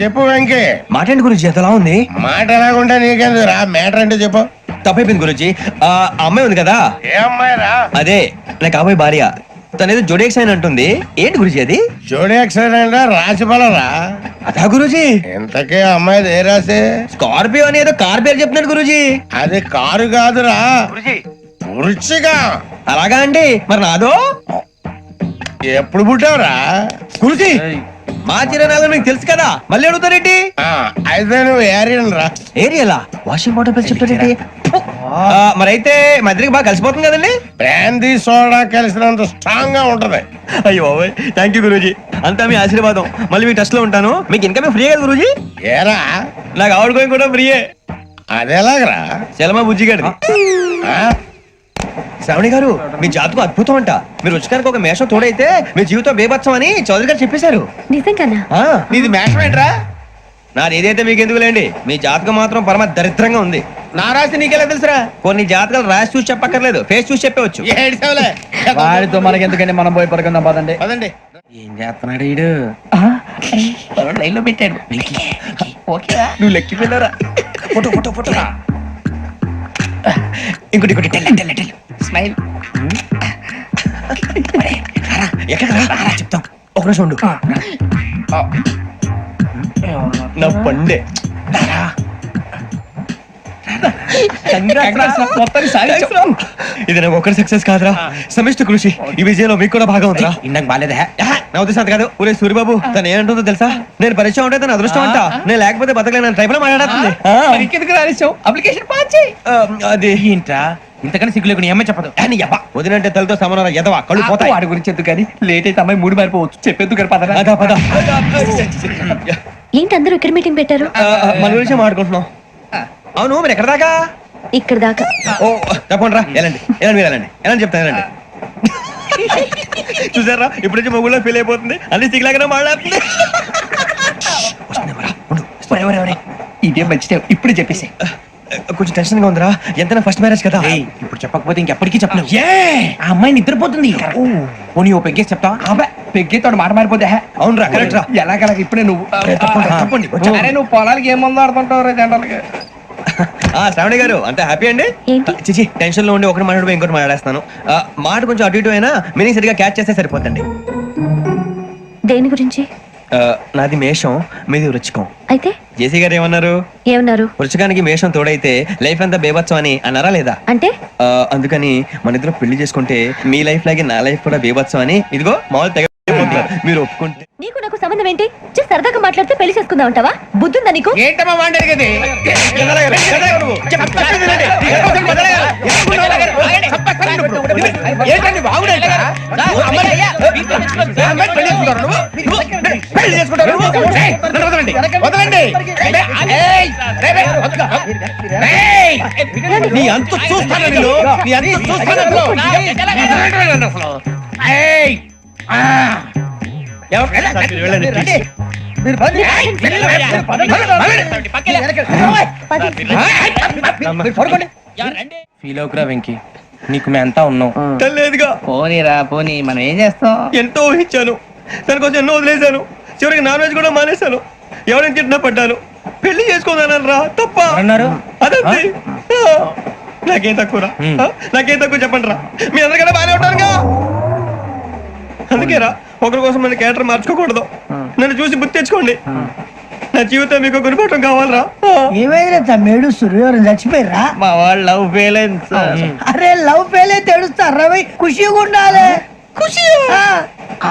చెప్పు వెంకీ. మాట్లాడండి గురుజీ, ఎంతలా ఉంది? మాట ఎలాగుంటా నీకెందుకు రా, మ్యాటర్ అంటే చెప్పు. తప్పైపోయింది గురుజీ. ఆ అమ్మాయి ఉంది కదా, ఏ అమ్మాయి రా? అదే నా కాబోయే భార్య. తనేదో జోడేక్స్ అని అంటుంది. ఏంటి గురుజీ అది? జోడి యాక్సిడెంట్ రాసి పడరా? అదా గురుజీ? ఇంతకే అమ్మాయి ఏ రాసి? స్కార్పియో అని ఏదో కార్ పేరు చెప్తున్నాడు గురుజీ. అది కారు కాదురా, వృచ్చిక. అలాగా అండి, మరి నాదో? ఎప్పుడు పుట్టావురా? గురుజీ మా చిరనాలు మీకు తెలుసు కదా, మళ్ళీ అడుగుతారేంటి? అయితే నువ్వు ఏరియన్ రా. ఏరియలా? వాషింగ్ వాటర్ పేరు చెప్తారేంటి? మరైతే మా ఇద్దరికి బాగా కలిసిపోతుంది కదండి. బ్రాందీ సోడా కలిసినంత స్ట్రాంగ్ గా ఉంటది. అయ్యో థ్యాంక్ యూ గురూజీ, అంతా మీ ఆశీర్వాదం. మళ్ళీ మీ టచ్ లో ఉంటాను. మీకు ఇన్కమ్ ఫ్రీ కదా గురూజీ? ఏరా నాకు ఆవిడ గోయింగ్ కూడా ఫ్రీయే. అదేలాగరా? చలమా బుజ్జి గారిది. శ్రావణి గారు మీ జాతకం అద్భుతం అంట. మీరు రుచికానికి ఒక మేషం తోడైతే మీ జీవితం బేబత్సం అని చౌదరి గారు చెప్పేశారు. నిజంగానా? నీది మేషం ఏంట్రా? నాది ఏదైతే మీకు ఎందుకులేండి, మీ జాతకం మాత్రం పరమ దరిద్రంగా ఉంది. నా రాసి నీకెలా తెలుసురా? కొన్ని జాతకాలు రాసి చూసి చెప్పక్కర్లేదు, ఫేస్ చూసి చెప్పవచ్చు. వాడితో మనకి ఎందుకండి, మనం పోయి పడుకుందాం పదండి. పదండి. ఏం చేస్తున్నాడు వీడు? లైన్ లో పెట్టాడు. నువ్వు లెక్కి వెళ్ళారా? Photo photo photo. ఇంకోటి ఇంకోటి టెల్ స్మైల్. ఎక్కడ చెప్తాం. ఒక నిమిషం ఉండు. నా పండే. ఇది నాకు ఒకరి సక్సెస్ కాదురా, సమిష్టి కృషి. ఈ విజయంలో మీకు కూడా భాగం ఉందిరా. ఇందాక బాగాలేదా? నా ఉద్దేశం కాదు. ఊరే సూర్యబాబు తను ఏమంటుందో తెలుసా? నేను పరిచయం ఉంటే తన అదృష్టం అంట. నేను లేకపోతే బతకలేను ట్రైబ్ లో మాట్లాడుతుంది. ఇంకెందుకు రాలేసావు? అప్లికేషన్ పాస్ చేయి. అది ఏంట్రా ఇంతకన్నా సిగ్గు లేకుండా ఏమై చెప్పదు. వదినంటే తలతో సమానం ఎదవా, కళ్ళు పోతాయి. వాడి గురించి ఎందుకు కానీ, లేట్ అయితే అమ్మాయి మూడు మారిపోవచ్చు. చెప్పేందుకు గారు పదరా. అదా పద. ఏంటి అందరూ ఇక్కడ మీటింగ్ పెట్టారు? మన గురించి మాట్లాడుకుంటున్నాం. అవును మీరు ఎక్కడ దాకా? ఇక్కడ దాకా. ఓ తప్పకుండా రా, వెళ్ళండి వెళ్ళండి, మీరు వెళ్ళండి వెళ్ళండి, చెప్తాను వెళ్ళండి. చూసారా ఇప్పుడు నుంచి మొగుల్లో ఫీల్ అయిపోతుంది, అన్ని సిగ్లాగానే మాట్లాడుతుంది. ఇదే మంచిదే, ఇప్పుడు చెప్పేసి. కొంచెం టెన్షన్ గా ఉందిరా, ఎంతైనా ఫస్ట్ మ్యారేజ్ కదా. ఇప్పుడు చెప్పకపోతే ఇంకెప్పటికీ చెప్పలేవు. ఆ అమ్మాయి నిద్రపోతుంది. పోనీ ఓ పెగ్గేసి చెప్తావా? అబ్బాయి పెగ్గేతో మాట మారిపోతే. అవును రా, కరెక్ట్ రా. ఎలాగలా ఇప్పుడే నువ్వు తప్పండి. అరే నువ్వు పొలాలకి ఏం మందు ఆడుతుంటావు జనరల్గా. శ్రావణి గారు అంతా హ్యాపీ అండి? చిచి టెన్షన్ లో ఉండి ఒకటి మాట్లాడిపోయి ఇంకోటి మాట్లాడేస్తాను. మాట కొంచెం అటు ఇటు అయినా మీనింగ్ సరిగా క్యాచ్ చేస్తే సరిపోతండి. దేని గురించి? నాది మేషం, మీది వృచ్చికం. అయితే జేసీ గారు ఏమన్నారు? ఏమన్నారు? వృచ్చికానికి మేషం తోడైతే లైఫ్ అంతా బేబత్సం అని అన్నారా లేదా? అంటే అందుకని మన ఇద్దరు పెళ్లి చేసుకుంటే మీ లైఫ్ లాగే నా లైఫ్ కూడా బేబత్సం అని ఇదిగో మామూలు తెగ మీరు ఒప్పుకుంటే. నీకు నాకు సంబంధం ఏంటి? సరదాగా మాట్లాడితే పెళ్లి చేసుకుందాం అంటావా? బుద్ధుందా నీకు? ఏంటమ్మా వాడేది? ఏంటండి బాగుండే నీ అంత చూస్తాను నేను, నీ అంత చూస్తాను. ఫీల్ అవుకురా వెంకీ, నీకు మేము అంతా ఉన్నాం. లేదుగా పోనీరా పోనీ, మనం ఏం చేస్తాం? ఎంతో ఊహించాను, దానికోసం ఎన్నో వదిలేశాను. చివరికి నాన్ వెజ్ కూడా మానేశాను. ఎవరైనా తిట్టినా పడ్డాను. పెళ్లి చేసుకోదానని రా తప్ప అన్నారు. అదంతే. నాకేం తక్కువరా, నాకేం తక్కువ చెప్పండి రా. మీ అందరికన్నా బాగానే ఉంటారుగా. అందుకేరా ఒకరి కోసం మన క్యారెక్టర్ మార్చుకోకూడదు. నన్ను చూసి గుర్తు తెచ్చుకోండి. నా జీవితం మీకు గురిపటం కావాలరా. ఏమైనా తమ్మేడు సూర్యవరం చచ్చిపోయిరా? మా వాళ్ళు లవ్ ఫెయిల్ అయింది సార్. అరే లవ్ ఫెయిల్ అయితే ఏడుస్తారా? ఖుషిగా ఉండాలి. ఖుషి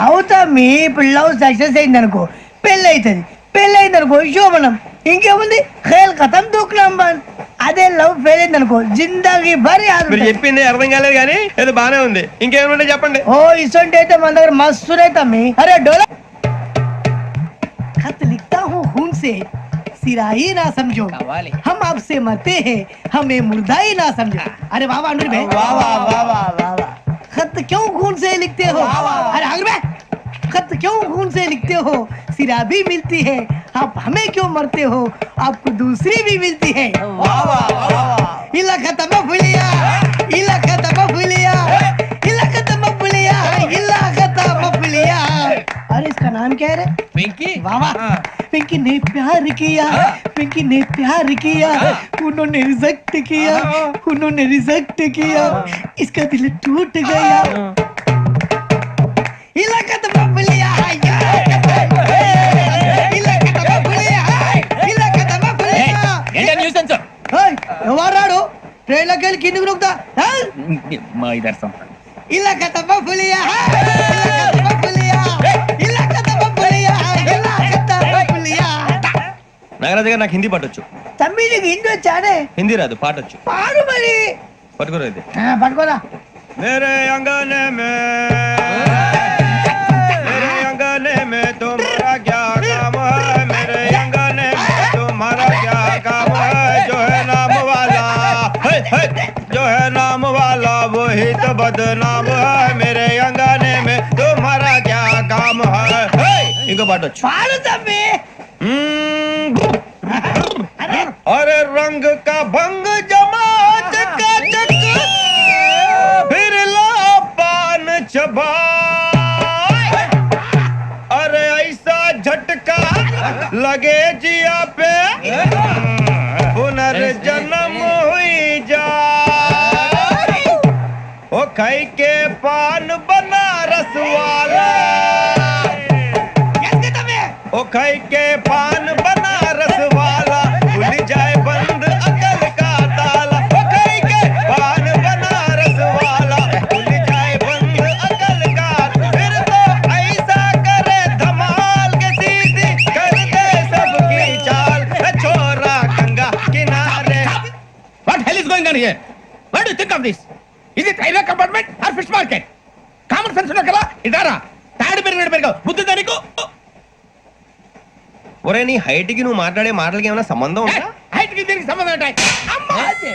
అవుతా. మీ ఇప్పుడు లవ్ సక్సెస్ అయింది అనుకో, పెళ్ళి అవుతుంది. పెళ్ళి అయింది అనుకో శోభనం. ఇంకేముంది, ఖేల్ కథం దూకునాం బాన్. అదే లవ్ ఫెయిల్ అయింది అనుకో జిందాగీ భారీ. మీరు చెప్పింది అర్థం కాలేదు కానీ ఏదో బానే ఉంది. ఇంకేమైనా చెప్పండి. ఓ ఇసొంటి అయితే మన దగ్గర మస్తు తమ్మి. అరే డోలా खत लिखता हूँ खून से, सिरा ही ना समझो, हम आपसे मरते हैं, हमें मुर्दा ही ना समझो. अरे वाह वाह अनुर भाई, वाह वाह वाह वाह वाह. खत क्यों खून से लिखते हो? अरे अनुर भाई खत क्यों खून से लिखते हो? सिराबी मिलती है, आप हमें क्यों मरते हो? आपको दूसरी भी मिलती है। इला खत्म फुलिया, इला खत्म फुलिया, इला खत्म फुलिया, इला खत्म फुलिया। अरे इसका नाम क्या है रे? पिंकी वाह वाह, पिंकी ने प्यार किया, पिंकी ने प्यार किया, उन्होंने रिजेक्ट किया, उन्होंने रिजेक्ट किया, इसका दिल टूट गया। इलाका तो बबलिया है, इलाका तो बबलिया है, इलाका तो बबलिया। ఏంటా న్యూసెన్స్ ఎవరాడు ట్రైన్ లోకి వెళ్ళి కిందికి నొక్కుతా? మా ఇదర్శం ఇలాకా तो बबलिया है, इलाका तो बबलिया, इलाका तो बबलिया, इलाका तो बबलिया। నాగరాజు గారు నాకు హిందీ పాటొచ్చు. తమ్మి నీకు హిందీ వచ్చానే? హిందీ రాదు, పాటొచ్చు. పాడు మరి. పట్టుకోరు అయితే. పట్టుకోరా. मेरे अंगने में तुम्हारा क्या काम है? मेरे अंगने में तुम्हारा क्या काम है? जो है नाम वाला जो है नाम वाला वही तो बदनाम है। मेरे अंगने में तुम्हारा क्या काम है? इनको बाटो పాడు తమ్మి. अरे रंग का भंग जमा चकाचक फिर ला पान चबा। अरे ऐसा झटका लगे जिया पे पुनर्जन्म हुई जा। ओ खाई के पान बनारस वाला, ओ खाई के पान बनारस वाला खुल जाए बंद अकल का ताला। ओ खाई के पान बनारस वाला खुल जाए बंद अकल का। फिर तो ऐसा करे धमाल के सीधी कर दे सबकी चाल। छोरा गंगा किनारे। What hell is going on here? What do you think of this? Is it railway compartment or fish market? Common sense ఉన్నా కదా ఇదారా తాడు పెరిగావు బుద్ధి దానికి. ఒరే నీ హైట్ కి నువ్వు మాట్లాడే మాటలకి ఏమైనా సంబంధం ఉందా? హైట్ కి దీనికి సంబంధం ఉంటాయి. అమ్మా అదే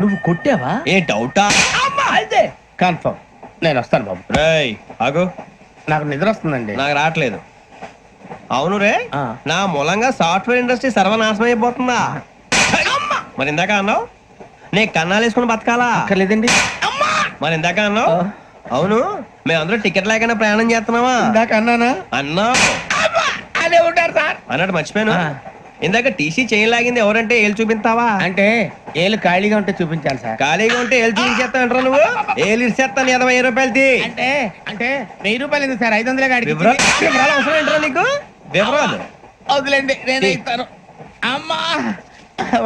నువ్వు కొట్టావా? ఏ డౌటా? అమ్మా అదే కన్ఫర్మ్. నేను వస్తాను బాబు. రేయ్ ఆగు, నాకు నిద్ర వస్తుందండి. నాకు రావట్లేదు. అవును రే, నా మూలంగా సాఫ్ట్వేర్ ఇండస్ట్రీ సర్వనాశనం అయిపోతుందా? మరి ఇందాక అన్నావు నీ కన్నాలు వేసుకుని బతకాలా? అక్కర్లేదండి. మరి ఇందాక అన్నావు అవును మేమందరూ టికెట్ లేకుండా ప్రయాణం చేస్తున్నావా? ఇందాక అన్నానా? అన్నావు. అదే ఉంటారు సార్ అన్నట్టు మర్చిపోయాను. ఇందాక టీసీ చైన్ లాగింది ఎవరంటే ఏళ్ళు చూపిస్తావా? అంటే ఏళ్ళు ఖాళీగా ఉంటే చూపించాలి సార్. ఖాళీగా ఉంటే ఏళ్ళు చూపించేస్తానంటారా నువ్వు? ఏళ్ళు ఇచ్చేస్తాను 20 రూపాయలది. అంటే అంటే 1000 రూపాయలు ఎందుకు సార్? 500 గాడికి వివరాలు అవసరం ఏంటరా నీకు? వివరాలు వదిలేండి, నేనే ఇస్తాను. అమ్మా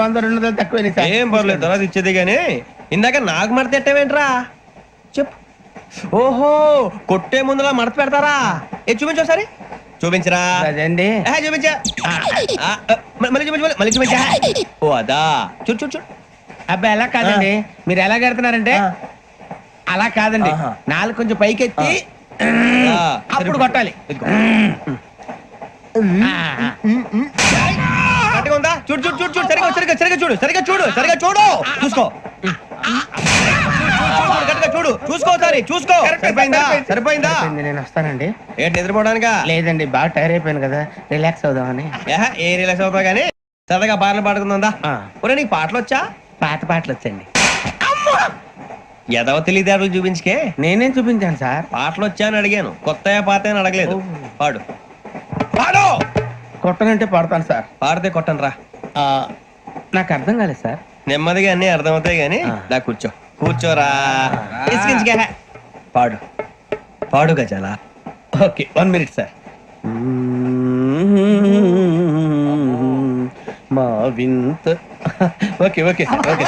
100-200 తక్కువ సార్. ఏం పర్లేదు, తర్వాత ఇచ్చేది గానీ ఇందాక నాకు మడత ఎట్టవేంట్రా చెప్పు. ఓహో కొట్టే ముందులా మడత పెడతారా? ఏ చూపించు ఒకసారి. చూపించరా? అదండి చూపించా. మళ్ళీ చూపించు, మళ్ళీ చూపించా. ఓ అదా, చూడు చూడు చూడు. అబ్బాయి ఎలా కాదండి, మీరు ఎలా కడుతున్నారంటే అలా కాదండి. నాలుగు కొంచెం పైకెత్తి అప్పుడు కొట్టాలి. కరెక్ట్గా ఉందా? చూడు చూడు చూడు చూడు. సరిగా సరిగా సరిగా చూడు, సరిగా చూడు, సరిగా చూడు. చూసుకో కరెక్ట్గా చూడు, చూసుకో ఒకసారి చూసుకో. సరిపోయిందా? సరిపోయిందా? నేను వస్తానండి. ఏంటి నిద్రపోవడానికా? లేదండి, బాగా టైర్ అయిపోయాను కదా, రిలాక్స్ అవుదామని. ఏ రిలాక్స్ అవుతావు కానీ సరదాగా పాటలు పాడుకుందా? ఒరే నీకు పాటలు వచ్చా? పాత పాటలు వచ్చండి. ఎదవ తెలియదారులు చూపించుకే. నేనేం చూపించాను సార్? పాటలు వచ్చా అని అడిగాను, కొత్త పాత అని అడగలేదు. పాడు పాడు. కొట్టనంటే పడతాను సార్. పాడితే కొట్టను రా. నాకు అర్థం కాలేదు సార్. నెమ్మదిగా అన్ని అర్థమవుతాయి గానీ దా కూర్చో. కూర్చోరా. పాడు పాడు గజాల. Okay 1 minute sir. మా వింత ఓకే ఓకే ఓకే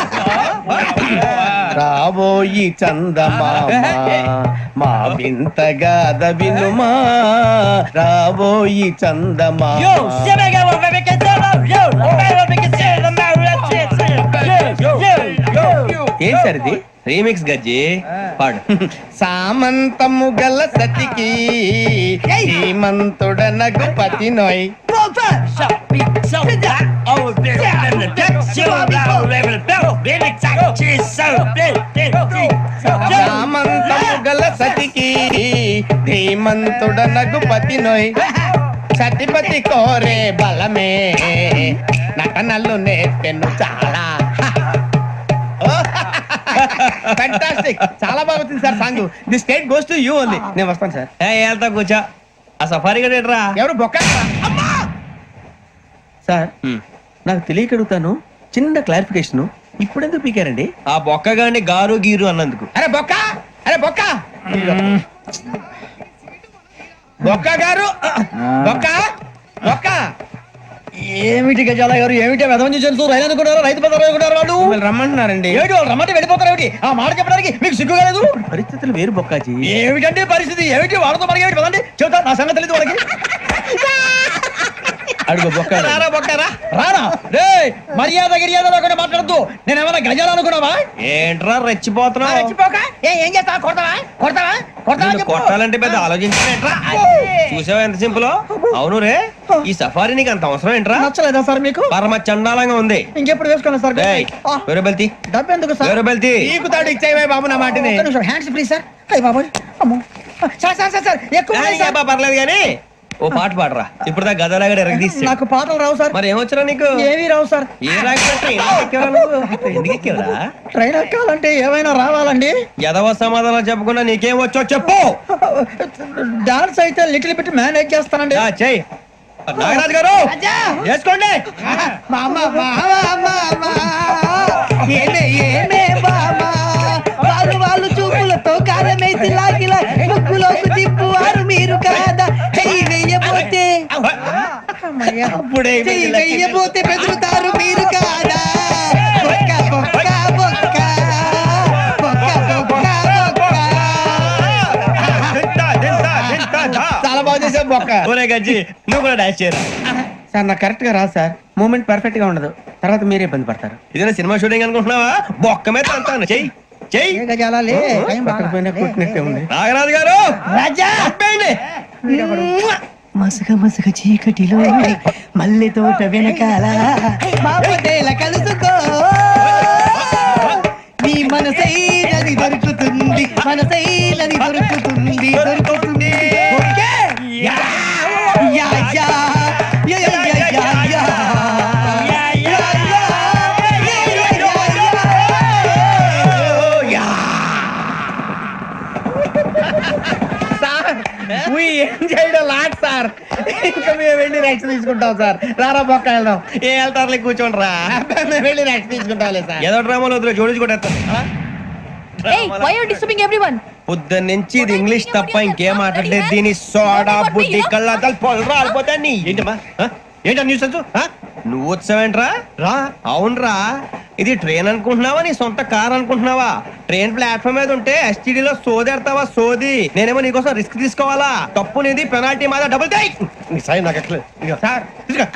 రాబోయి చందమామ మా వింత గాథ వినుమా. రాబోయి చందమామ. ఏం సార్ ఇది? రీమిక్స్ గజ్జి. పాడు. సామంతము గల సతికి హేమంతుడ నగుపతి నోయ్. సామంతము గల సతికి ధీమంతుడనగు పతి నోయ్ సతిపతి కోరే బలమే నటనలు నేర్పెను చాలా ఫ్యాంటాస్టిక్ చాలా బాగా వచ్చింది sir song the state goes to you only నేను వస్తాను సార్ వెళ్తా కూర్చో ఆ సఫారీ గడేట్రా ఎవరు బొక్క సార్ నాకు తెలియక అడుగుతాను, చిన్న క్లారిఫికేషన్. ఇప్పుడెందుకు పీకారండి? ఆ బొక్కగాని గారు గీరు అన్నందుకు. అరే బొక్క అరే బొక్క బొక్క గారు బొక్క బొక్క ఏమిటి గజాల గారు, ఏమిటి వెదవం చూసారు? రైలు అనుకున్నారు, రైతు బజార్ అనుకున్నారు. వాళ్ళు మిమ్మల్ని రమ్మంటున్నారండి. ఏమిటి వాళ్ళు రమ్మంటే వెళ్ళిపోతారు? ఏమిటి ఆ మాట చెప్పడానికి మీకు సిగ్గు కాలేదు? పరిస్థితులు వేరు బొక్కాజీ. ఏమిటంటే పరిస్థితి ఏమిటి? వాళ్ళతో మనకి ఏమిటి పదండి చెబుతా, నా సంగతి తెలియదు వాళ్ళకి. అడుగు బొక్క రారా బొక్కరా రానా రే, మర్యాద గిర్యాద లేకుండా మాట్లాడద్దు. నేను ఏమైనా గజాలు అనుకున్నావా? ఏంట్రా రెచ్చిపోతున్నావు? రెచ్చిపోక ఏం చేస్తావా? కొడతావా కొడతావా కొడతావా నిన్ను కొట్టాలంటే పెద్ద ఆలోచించా. చూసావా ఎంత సింపుల్? అవును రే, ఈ సఫారీ నీకు అంత అవసరం ఏంట్రా? నచ్చలేదా సార్ మీకు? పరమ చండాలంగా ఉంది. ఇంకెప్పుడు వేసుకున్నా సార్? వేరే బెల్తి డబ్బు ఎందుకు సార్? వేరే బెల్తి నీకు తాడు ఇచ్చేవే బాబు నా మాటని. Hands free sir. అయ్యి బాబోయ్, అమ్మో సార్ సార్ సార్ సార్ ఎక్కువ ఉన్నాయి సార్. పర్లేదు కానీ ఓ పాట పాడరా. ఇప్పుడు దా గదలాగడ ఎరగదీసి. నాకు పాటలు రావు సార్. మరి ఏమొచ్చరా నీకు? ఏమీ రావు సార్. ఏ రాకపోతే ఎందుకు ఎక్కేవరా? ట్రైన్ ఎక్కాలంటే ఏమైనా రావాలండి. ఎదవ సమాధానం చెప్పకుండా నీకేం వచ్చో చెప్పు. డాన్స్ అయితే లిటిల్ బిట్ మేనేజ్ చేస్తానండి. చెయ్యి నాగరాజు గారు వేసుకోండి. వాళ్ళు చూపులతో కారమేసి లాగిలా ముక్కులోకి తిప్పువారు మీరు కాదా? చెయ్యి వెయ్యబోతే చెయ్యి వెయ్యబోతే బెదురుతారు మీరు కాదా? బొక్క బొక్క బొక్క బొక్క బొక్క బొక్క. చాలా బాగా చేసావు బొక్క. ఒరే గజ్జి నువ్వు కూడా డాన్స్ చేయరా. సార్ నాకు కరెక్ట్ గా రాదు సార్. మూమెంట్ పర్ఫెక్ట్ గా ఉండదు, తర్వాత మీరే ఇబ్బంది పడతారు. ఇదేనా సినిమా షూటింగ్ అనుకుంటున్నావా? బొక్క మీద అంటాను. చెయ్యి చెయ్యి. కొట్టినట్టే ఉంది. నాగరాజు గారు రాజా చెప్పండి. మసక మసక చీకటిలో మల్లె తోట వెనకాల బాపదేల కలుసుకో నీ మనసైనది దొరుకుతుంది, మనసైనది దొరుకుతుంది దొరుకుతుంది. Yeah yeah yeah yeah yeah yeah yeah. Sir ఇంకా మేము వెళ్ళి రెక్స్ తీసుకుంటాం సార్. రారా బొక్క వెళ్దాం. ఏ వెళ్తారులే కూర్చోండి రా. మేము వెళ్ళి రెక్స్ తీసుకుంటాంలే సార్. ఏదో డ్రామాలో వద్దు జోడించుకుంటా. పొద్దున్న నుంచి ఇది ఇంగ్లీష్ తప్ప ఇంకేం మాట్లాడలేదు. దీని సోడా బుద్ధి కళ్ళ పొలరా ఆడిపోతా. నీ ఏంటమ్మా ఏంటా న్యూస్ నువ్వు వచ్చావేంట్రా? రా. అవునరా, ఇది ట్రైన్ అనుకుంటున్నావా నీ సొంత కార్ అనుకుంటున్నావా? ట్రైన్ ప్లాట్ఫామ్ మీద ఉంటే ఎస్టీడీలో సోదేడతావా సోది? నేనేమో నీకోసం రిస్క్ తీసుకోవాలా? తప్పు నీది, పెనాల్టీ మాదా, డబుల్ టై. సార్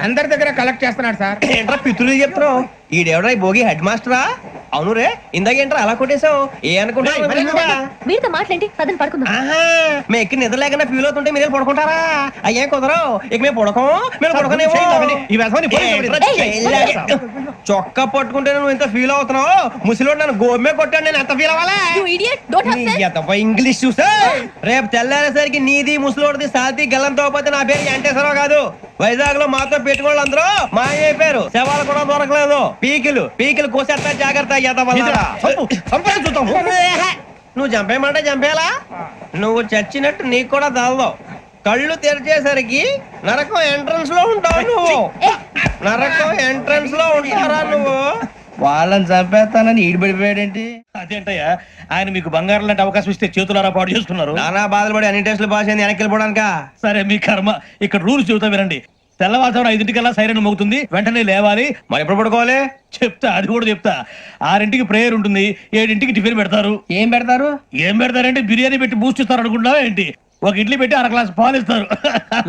అందరి దగ్గర కలెక్ట్ చేస్తున్నాడు సార్. ఏంట్రా పితులు చెప్తున్నావు? ఈడెవడ్రా ఈ భోగి హెడ్ మాస్టరా? అవును రే, ఇందాకేంట్రా అలా కొట్టేశావు? ఏ అనుకుంటా మీరుతో మాట్లాడి పదని పడుకుందాం. మేము ఎక్కి నిద్ర లేకుండా ఫీల్ అవుతుంటే మీరు పడుకుంటారా? అయ్యే కుదరవు. ఇక మేము పడకం, మేము పడకనేమో. చొక్కా పట్టుకుంటే నువ్వు ఎంత ఫీల్ అవుతున్నావు? ముసలివాడు నన్ను గోమే కొట్టాడు, నేను ఎంత ఫీల్ అవ్వాలా? ఇంగ్లీష్ చూసా. రేపు తెల్లారేసరికి నీది ముసలివాడిది సాతి గల్లంతో పోతే నా పేరు వెంకటేశ్వరరావు కాదు. వైజాగ్ లో మాతో పెట్టుకోళ్ళు అందరూ మాయైపోయారు. శవాలు కూడా దొరకలేదు. పీకిలు పీకిలు కోసేస్తా, జాగ్రత్త. నువ్వు చంపేయమంటే చంపేలా? నువ్వు చచ్చినట్టు నీకు కూడా తగదు. కళ్ళు తెరిచేసరికి నరకం ఎంట్రన్స్ లో ఉంటావు నువ్వు. నరకం ఎంట్రన్స్ లో ఉంటారా నువ్వు? వాళ్ళని చంపేస్తానని ఈడిపడిపోయాడేంటి? అదేంటయ్యా, ఆయన మీకు బంగారం లాంటి అవకాశం ఇస్తే చేతులారా పాటు చేసుకున్నారు. నానా బాధలు పడి అన్ని టెస్టులు పాస్ అయింది, వెనక్కి వెళ్ళిపోవడానికా? సరే మీ కర్మ. ఇక్కడ రూల్స్ చెబుతా వినండి. తెల్లవారుజామున 5 సైరన్ మోగుతుంది, వెంటనే లేవాలి. మరి ఎప్పుడు పడుకోవాలి? చెప్తా, అది కూడా చెప్తా. 6 ప్రేయర్ ఉంటుంది, 7 టిఫిన్ పెడతారు. ఏం పెడతారు? ఏం పెడతారంటే బిర్యానీ పెట్టి బూస్ట్ ఇస్తారు అనుకుంటున్నావా ఏంటి? ఒక ఇడ్లీ పెట్టి 1 గ్లాస్ పాలు ఇస్తారు.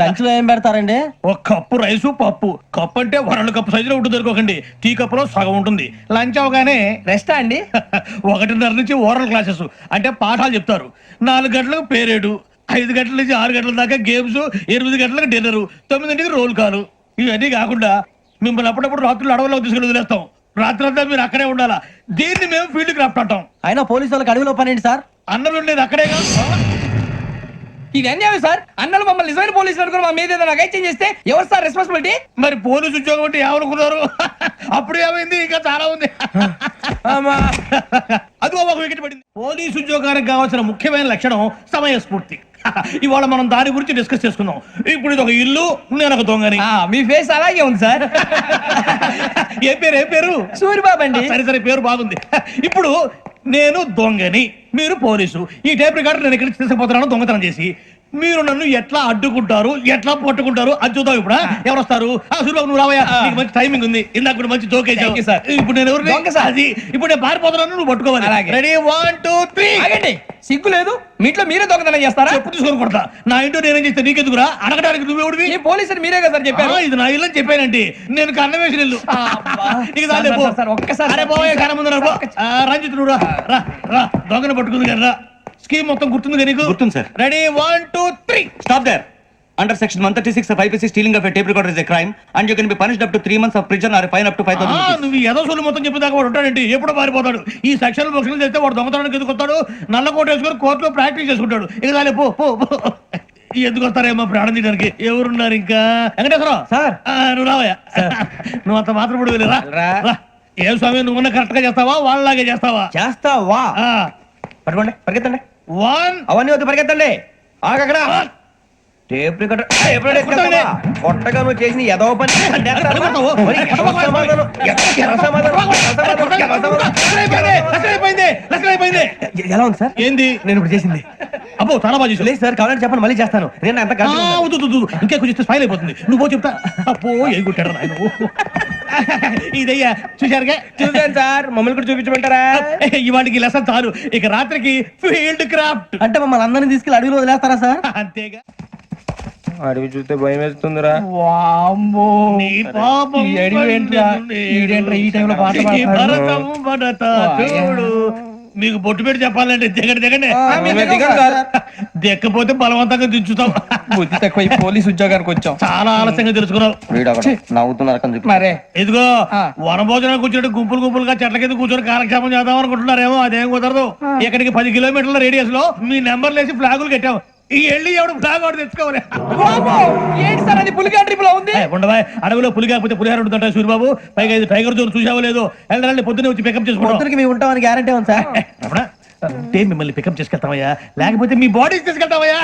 లంచ్ లో ఏం పెడతారండి? ఒక కప్పు రైసు పప్పు. కప్పు అంటే 2 కప్పు సైజులో ఉంటుంది అనుకోకండి. టీ కప్పులో సగం ఉంటుంది. లంచ్ అవగానే రెస్టా అండి? 1:30 నుంచి ఓరల్ క్లాసెస్ అంటే పాఠాలు చెప్తారు. 4 గంటలకు పేరేడు, 5 గంటల నుంచి 6 గంటల దాకా గేమ్స్, 8 గంటలకు డిన్నర్, 9ంటికి రోల్ కాలు. ఇవన్నీ కాకుండా మిమ్మల్ని అప్పుడప్పుడు రాత్రులు అడవుల్లో తీసుకుని వదిలేస్తాం. రాత్రి అంతా మీరు అక్కడే ఉండాలా. దీన్ని మేము ఫీల్డ్ క్రాఫ్ట్ అంటాం. అయినా పోలీసు వాళ్ళకి అడవిలో పని ఏంటి సార్? అన్నం ఉండేది అక్కడే కాదు. ఇది అన్యాయం సార్. అన్నలు మమ్మల్ని నిజమైన పోలీసులు అనుకుని మా మీద ఏదైనా అగైత్యం చేస్తే ఎవరు సార్ రెస్పాన్సిబిలిటీ? మరి పోలీసు ఉద్యోగం అంటే ఏమనుకున్నారు? అప్పుడు ఏమైంది? ఇంకా చాలా ఉంది. అది ఒక వికెట్ పడింది. పోలీసు ఉద్యోగానికి కావాల్సిన ముఖ్యమైన లక్షణం సమయస్ఫూర్తి. ఇవాళ మనం దాని గురించి డిస్కస్ చేసుకుందాం. ఇప్పుడు ఇది ఒక ఇల్లు, నేను ఒక దొంగని. మీ ఫేస్ అలాగే ఉంది సార్. ఏ పేరు? సూరిబాబు అండి. సరే పేరు బాగుంది. ఇప్పుడు నేను దొంగని, మీరు పోలీసు. ఈ టైప్ రికార్డు నేను ఇక్కడికి తీసుకుపోతున్నాను దొంగతనం చేసి. మీరు నన్ను ఎట్లా అడ్డుకుంటారు, ఎట్లా పట్టుకుంటారు అది చూద్దాం. ఇప్పుడు ఎవరు వస్తారు? సూరిబాబు నువ్వు రావయ్యా, నీకు మంచి టైమింగ్ ఉంది. ఇందాక కూడా మంచి జోక్ వేసావు సార్. ఇప్పుడు నేను ఎవరు? అది ఇప్పుడు నేను పారిపోతున్నాను, నువ్వు పట్టుకోవాలి. రెడీ 1 2 3. సిగ్గు లేదు, మీ ఇంట్లో మీరే దొంగతనం చేస్తారా? ఎప్పుడు తీసుకొని కొడతా. నా ఇంట్లో నేనేం చేస్తే నీకెందుకురా? అడగడానికి నువ్వెవడివి? ఈ పోలీసులు మీరే కదా సార్ చెప్పారు. ఇది నా ఇల్లు అని చెప్పానండి. నేను కన్నం వేసిన ఇల్లు. ఒక్కసారి రంజిత్ నువ్వు రా, దొంగను పట్టుకుంది కదా రా. స్కీమ్ మొత్తం గుర్తుంది నీకు? గుర్తుంది sir. Ready 1 2 3. Stop there. Under section 136 of IPC, stealing of a tape recorder is a crime and you can be punished up to 3 months of prison or a fine up to 5,000 rupees. నువ్వు ఏదో సొల్లు మొత్తం చెప్పేదాకా వాడు ఉంటాడండి. ఎప్పుడు పారిపోతాడు. ఈ సెక్షన్ బొక్షలు చేస్తే వాడు దొంగతనానికి ఎందుకు వస్తాడు? నల్ల కోట వేసుకొని కోర్టులో ప్రాక్టీస్ చేసుకుంటాడు. ఇక చాలే పో. ఎందుకు వస్తారేమో ప్రాణం తీయడానికి. ఎవరున్నారు ఇంకా? వెంకటేశ్వరరావు సార్, నువ్వు రావయ్యా. నువ్వు అంత మాత్రం ఇప్పుడు వెళ్ళి రా. ఏం స్వామి, నువ్వు కరెక్ట్ గా చేస్తావా వాళ్ళలాగే చేస్తావా? చేస్తావా? పట్టుకోండి, పరిగెత్తండి. 1 అవన్నీ వద్దు, పరిగెత్తండి. ఆగక్కడ టేప్ రికార్డర్ కొట్టగా నువ్వు చేసిన ఏదో పని. ఎలా ఉంది సార్? ఏంది నేను ఇప్పుడు చేసింది? అబ్బో చాలా బాగా చేసావు. లేదు సార్, కావాలంటే చెప్పండి, మళ్ళీ చేస్తాను. నేను అంత ఇంకే కొంచెం స్మైల్ అయిపోతుంది. నువ్వు చెప్తా. అబ్బో ఏ కుట్టాడు ఆయన. ఇదయ్యా చూశారుగా? చూసాను సార్, మమ్మల్ని కూడా చూపించమంటారా? ఇవాటికి లెసన్ చాలు. ఇక రాత్రికి ఫీల్డ్ క్రాఫ్ట్. అంటే మమ్మల్ని అందరినీ తీసుకెళ్ళి అడవిలో వదిలేస్తారా సార్? అంతేగా. అడవి చూస్తే భయం వేస్తుందిరా. నీ పాపం ఈ టైంలో పాట ఈ భరతం భరత చూడు. మీకు బొట్టు పెట్టి చెప్పాలంటే దిగండి. దిక్కపోతే బలవంతంగా దించుతాం. బుద్ధి తక్కువ, పోలీస్ ఉద్యోగానికి వచ్చాం. చాలా ఆలస్యంగా తెలుసుకున్నావు. నవ్వుతున్నారు. మరే ఇదిగో వనభోజనానికి కూర్చొని గుంపులుగా చెట్ల కింద కూర్చొని కాలక్షేపం చేద్దాం అనుకుంటున్నారేమో. అదేం కుదరదు. ఇక్కడికి 10 కిలోమీటర్ల రేడియస్ లో మీ నెంబర్లు వేసి ఫ్లాగులు కట్టాం. ఈ వెళ్ళి ఎవడు ఫ్లాగ్ ఒకటి తెచ్చుకోవాలి. ఏంటి సార్ అది? పులిగా ట్రిప్ లో ఉంది. ఉండవా, అడవిలో పులి కాకపోతే పులిహార ఉంటుంటా సూరిబాబు. పైగా ఇది టైగర్ జోన్ చూసావో లేదో. వెళ్ళాలి, పొద్దున్నే వచ్చి పికప్ చేసుకుంటాం. మేము ఉంటామని గ్యారంటీ ఉంది సార్. అంటే మిమ్మల్ని పికప్ చేసుకెళ్తామయ్యా, లేకపోతే మీ బాడీ తీసుకెళ్తామయ్యా.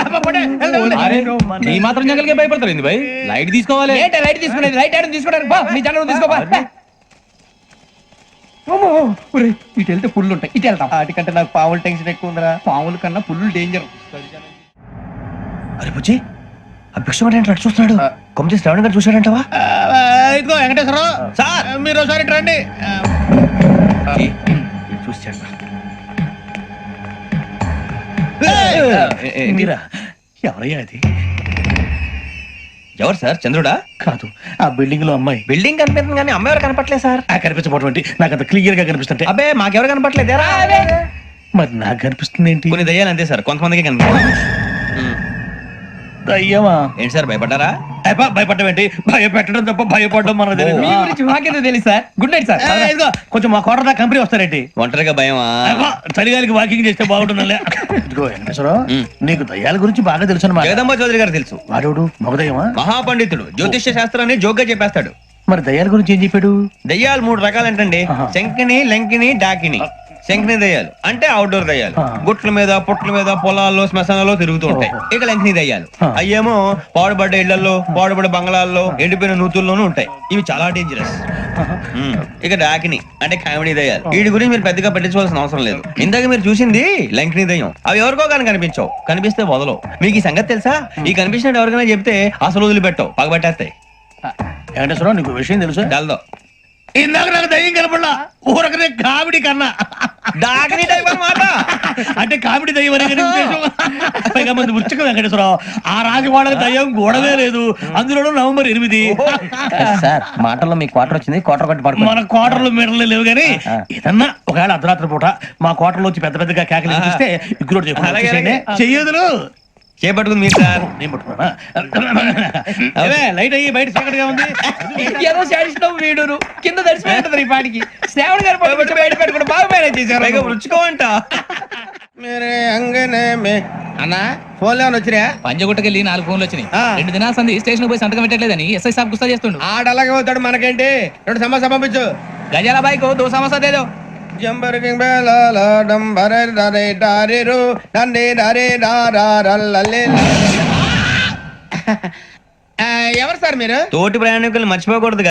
ఈ మాత్రం జంగల్కే భయపడతారు ఏంది భయ్? లైట్ తీసుకోవాలి. ఏంటి లైట్ తీసుకునేది? లైట్ ఐడన్ తీసుకోవడానికి బా, మీ జనం తీసుకోబా. ఇటు వెళ్తే పుల్లు ఉంటాయి, ఇటు వెళ్తాం. వాటికంటే నాకు పావులు టెన్షన్ ఎక్కువ ఉందిరా. పాముల కన్నా పుల్లు డేంజర్. అరే బుజ్జి, ఆ భిక్షం అంటే చూస్తున్నాడు. కొమ్మ చేసి శ్రావణ్ గారు చూసాడంటవా? ఇదిగో వెంకటేశ్వరరావు సార్, మీరు ఒకసారి ఇటు రండి. చూసాడు. మీరా? ఎవరయ్యా అది? ఎవరు సార్? చంద్రుడా? కాదు, ఆ బిల్డింగ్ లో అమ్మాయి. బిల్డింగ్ కనిపిస్తుంది కానీ అమ్మాయి ఎవరు కనపట్లేదు సార్. కనిపించబోటువంటి నాకు అంత క్లియర్ గా కనిపిస్తుంటే. అబ్బే మాకెవరు కనపట్లేదేరా? మరి నాకు కనిపిస్తుంది ఏంటి? కొన్ని దయ్యాలు అంతే సార్, కొంతమందికి కనిపిస్తుంది. అయ్యమా ఏంటి సార్, భయపడ్డారా? భయపడడం ఏంటి? భయపెట్టడం తప్ప భయపడడం మనకు తెలియదు. మీ గురించి మాకేదో తెలుసు సార్. Good night sir. ఇదిగో కొంచెం మా కోట దాకా కంపెనీ వస్తారేంటి? ఒంటరిగా భయమా? చలిగాలికి వాకింగ్ చేస్తే బాగుంటుందిలే. ఇదిగో వెంకటేశ్వరరావు, నీకు దయ్యాల గురించి బాగా తెలుసు అన్నమాట. జగదంబ చౌదరి గారు తెలుసు. వాడు మగదయ్యమా? మహాపండితుడు, జ్యోతిష్య శాస్త్రాన్ని జోగ్గా చెప్పేస్తాడు. మరి దయ్యాల గురించి ఏం చెప్పాడు? దయ్యాలు 3 రకాలంటండి. శంకిని, లంకిని, డాకిని. శంకిని దయ్యాలు అంటే అవుట్డోర్ దయ్యాలు. గుట్ల మీద, పుట్ల మీద, పొలాల్లో, శ్మశానాల్లో తిరుగుతూ ఉంటాయి. ఇక లంకిని దయ్యాలు అయ్యేమో పాడుబడ్డ ఇళ్లలో, పాడుబడ్డ బంగ్లాల్లో, ఎండిపోయిన నూతుల్లోనూ ఉంటాయి. ఇవి చాలా డేంజరస్. ఇక డాకిని అంటే కామెడీ దయ్యాలు. వీటి గురించి మీరు పెద్దగా పట్టించుకోవాల్సిన అవసరం లేదు. ఇందాక మీరు చూసింది లంకిని దయ్యం. అవి ఎవరికో కానీ కనిపించవు, కనిపిస్తే వదలవు. మీకు ఈ సంగతి తెలుసా? ఈ కనిపించినట్టు ఎవరికైనా చెప్తే అసలు వదిలిపెట్టవు, పగబట్టేస్తాయి. వెంకటేశ్వరరావు, నీకు విషయం తెలుసు? డల్దో. ఇందాక నాకు దయ్యం కనపడలా, ఊరకనే కామెడీ కన్నా. డాకిని టైప్ అన్నమాట. అంటే కామెడీ దయ్యం అనే ఉద్దేశం. పైగా మంది ఉచ్చక వెంకటేశ్వరరావు, ఆ రాజు వాళ్ళకి దయ్యం గొడవే లేదు. అందులోనూ నవంబర్ 8. సార్ మాటల్లో మీ క్వార్టర్ వచ్చింది, క్వార్టర్ కొట్టి పడుకో. మన క్వార్టర్లు మీటర్లు లేవు కానీ ఏదన్నా ఒకవేళ అర్ధరాత్రి పూట మా క్వార్టర్లో వచ్చి పెద్ద పెద్దగా కేకలు చూస్తే ఇగ్గురు చెయ్యదులు చేపట్టుకుంది మీరు సార్. నేను పట్టుకున్నా. లైట్ అయ్యి బయట చీకటిగా ఉంది. ఏదో శాడిస్తాం వీడును కింద దర్శనం ఈ పాటికి. శ్రావణ్ గారు బయట పెట్టుకుంటే బాగా మేనేజ్ చేశారు. రుచుకోవంట. మేరే అంగనే మే అన్నా ఫోన్లో వచ్చినా పంజగుట్టకెళ్ళి 4 ఫోన్లు వచ్చినాయి 2 దినాల సంది స్టేషన్ పోయి సంతకం పెట్టలేదని ఎస్ఐ సాబ్ గుస్తా చేస్తుండు. ఆడలాగే పోతాడు మనకేంటి 2 సమస్య పంపించు గజాల బైక్ 2 సమస్య దేదో. జంబరకింగ్ బేలాల డంబరే డరే డారిరు నందే డరే డారల్లలే. ఎవరు సార్ మీరు? తోటి ప్రయాణికులు మర్చిపోకూడదు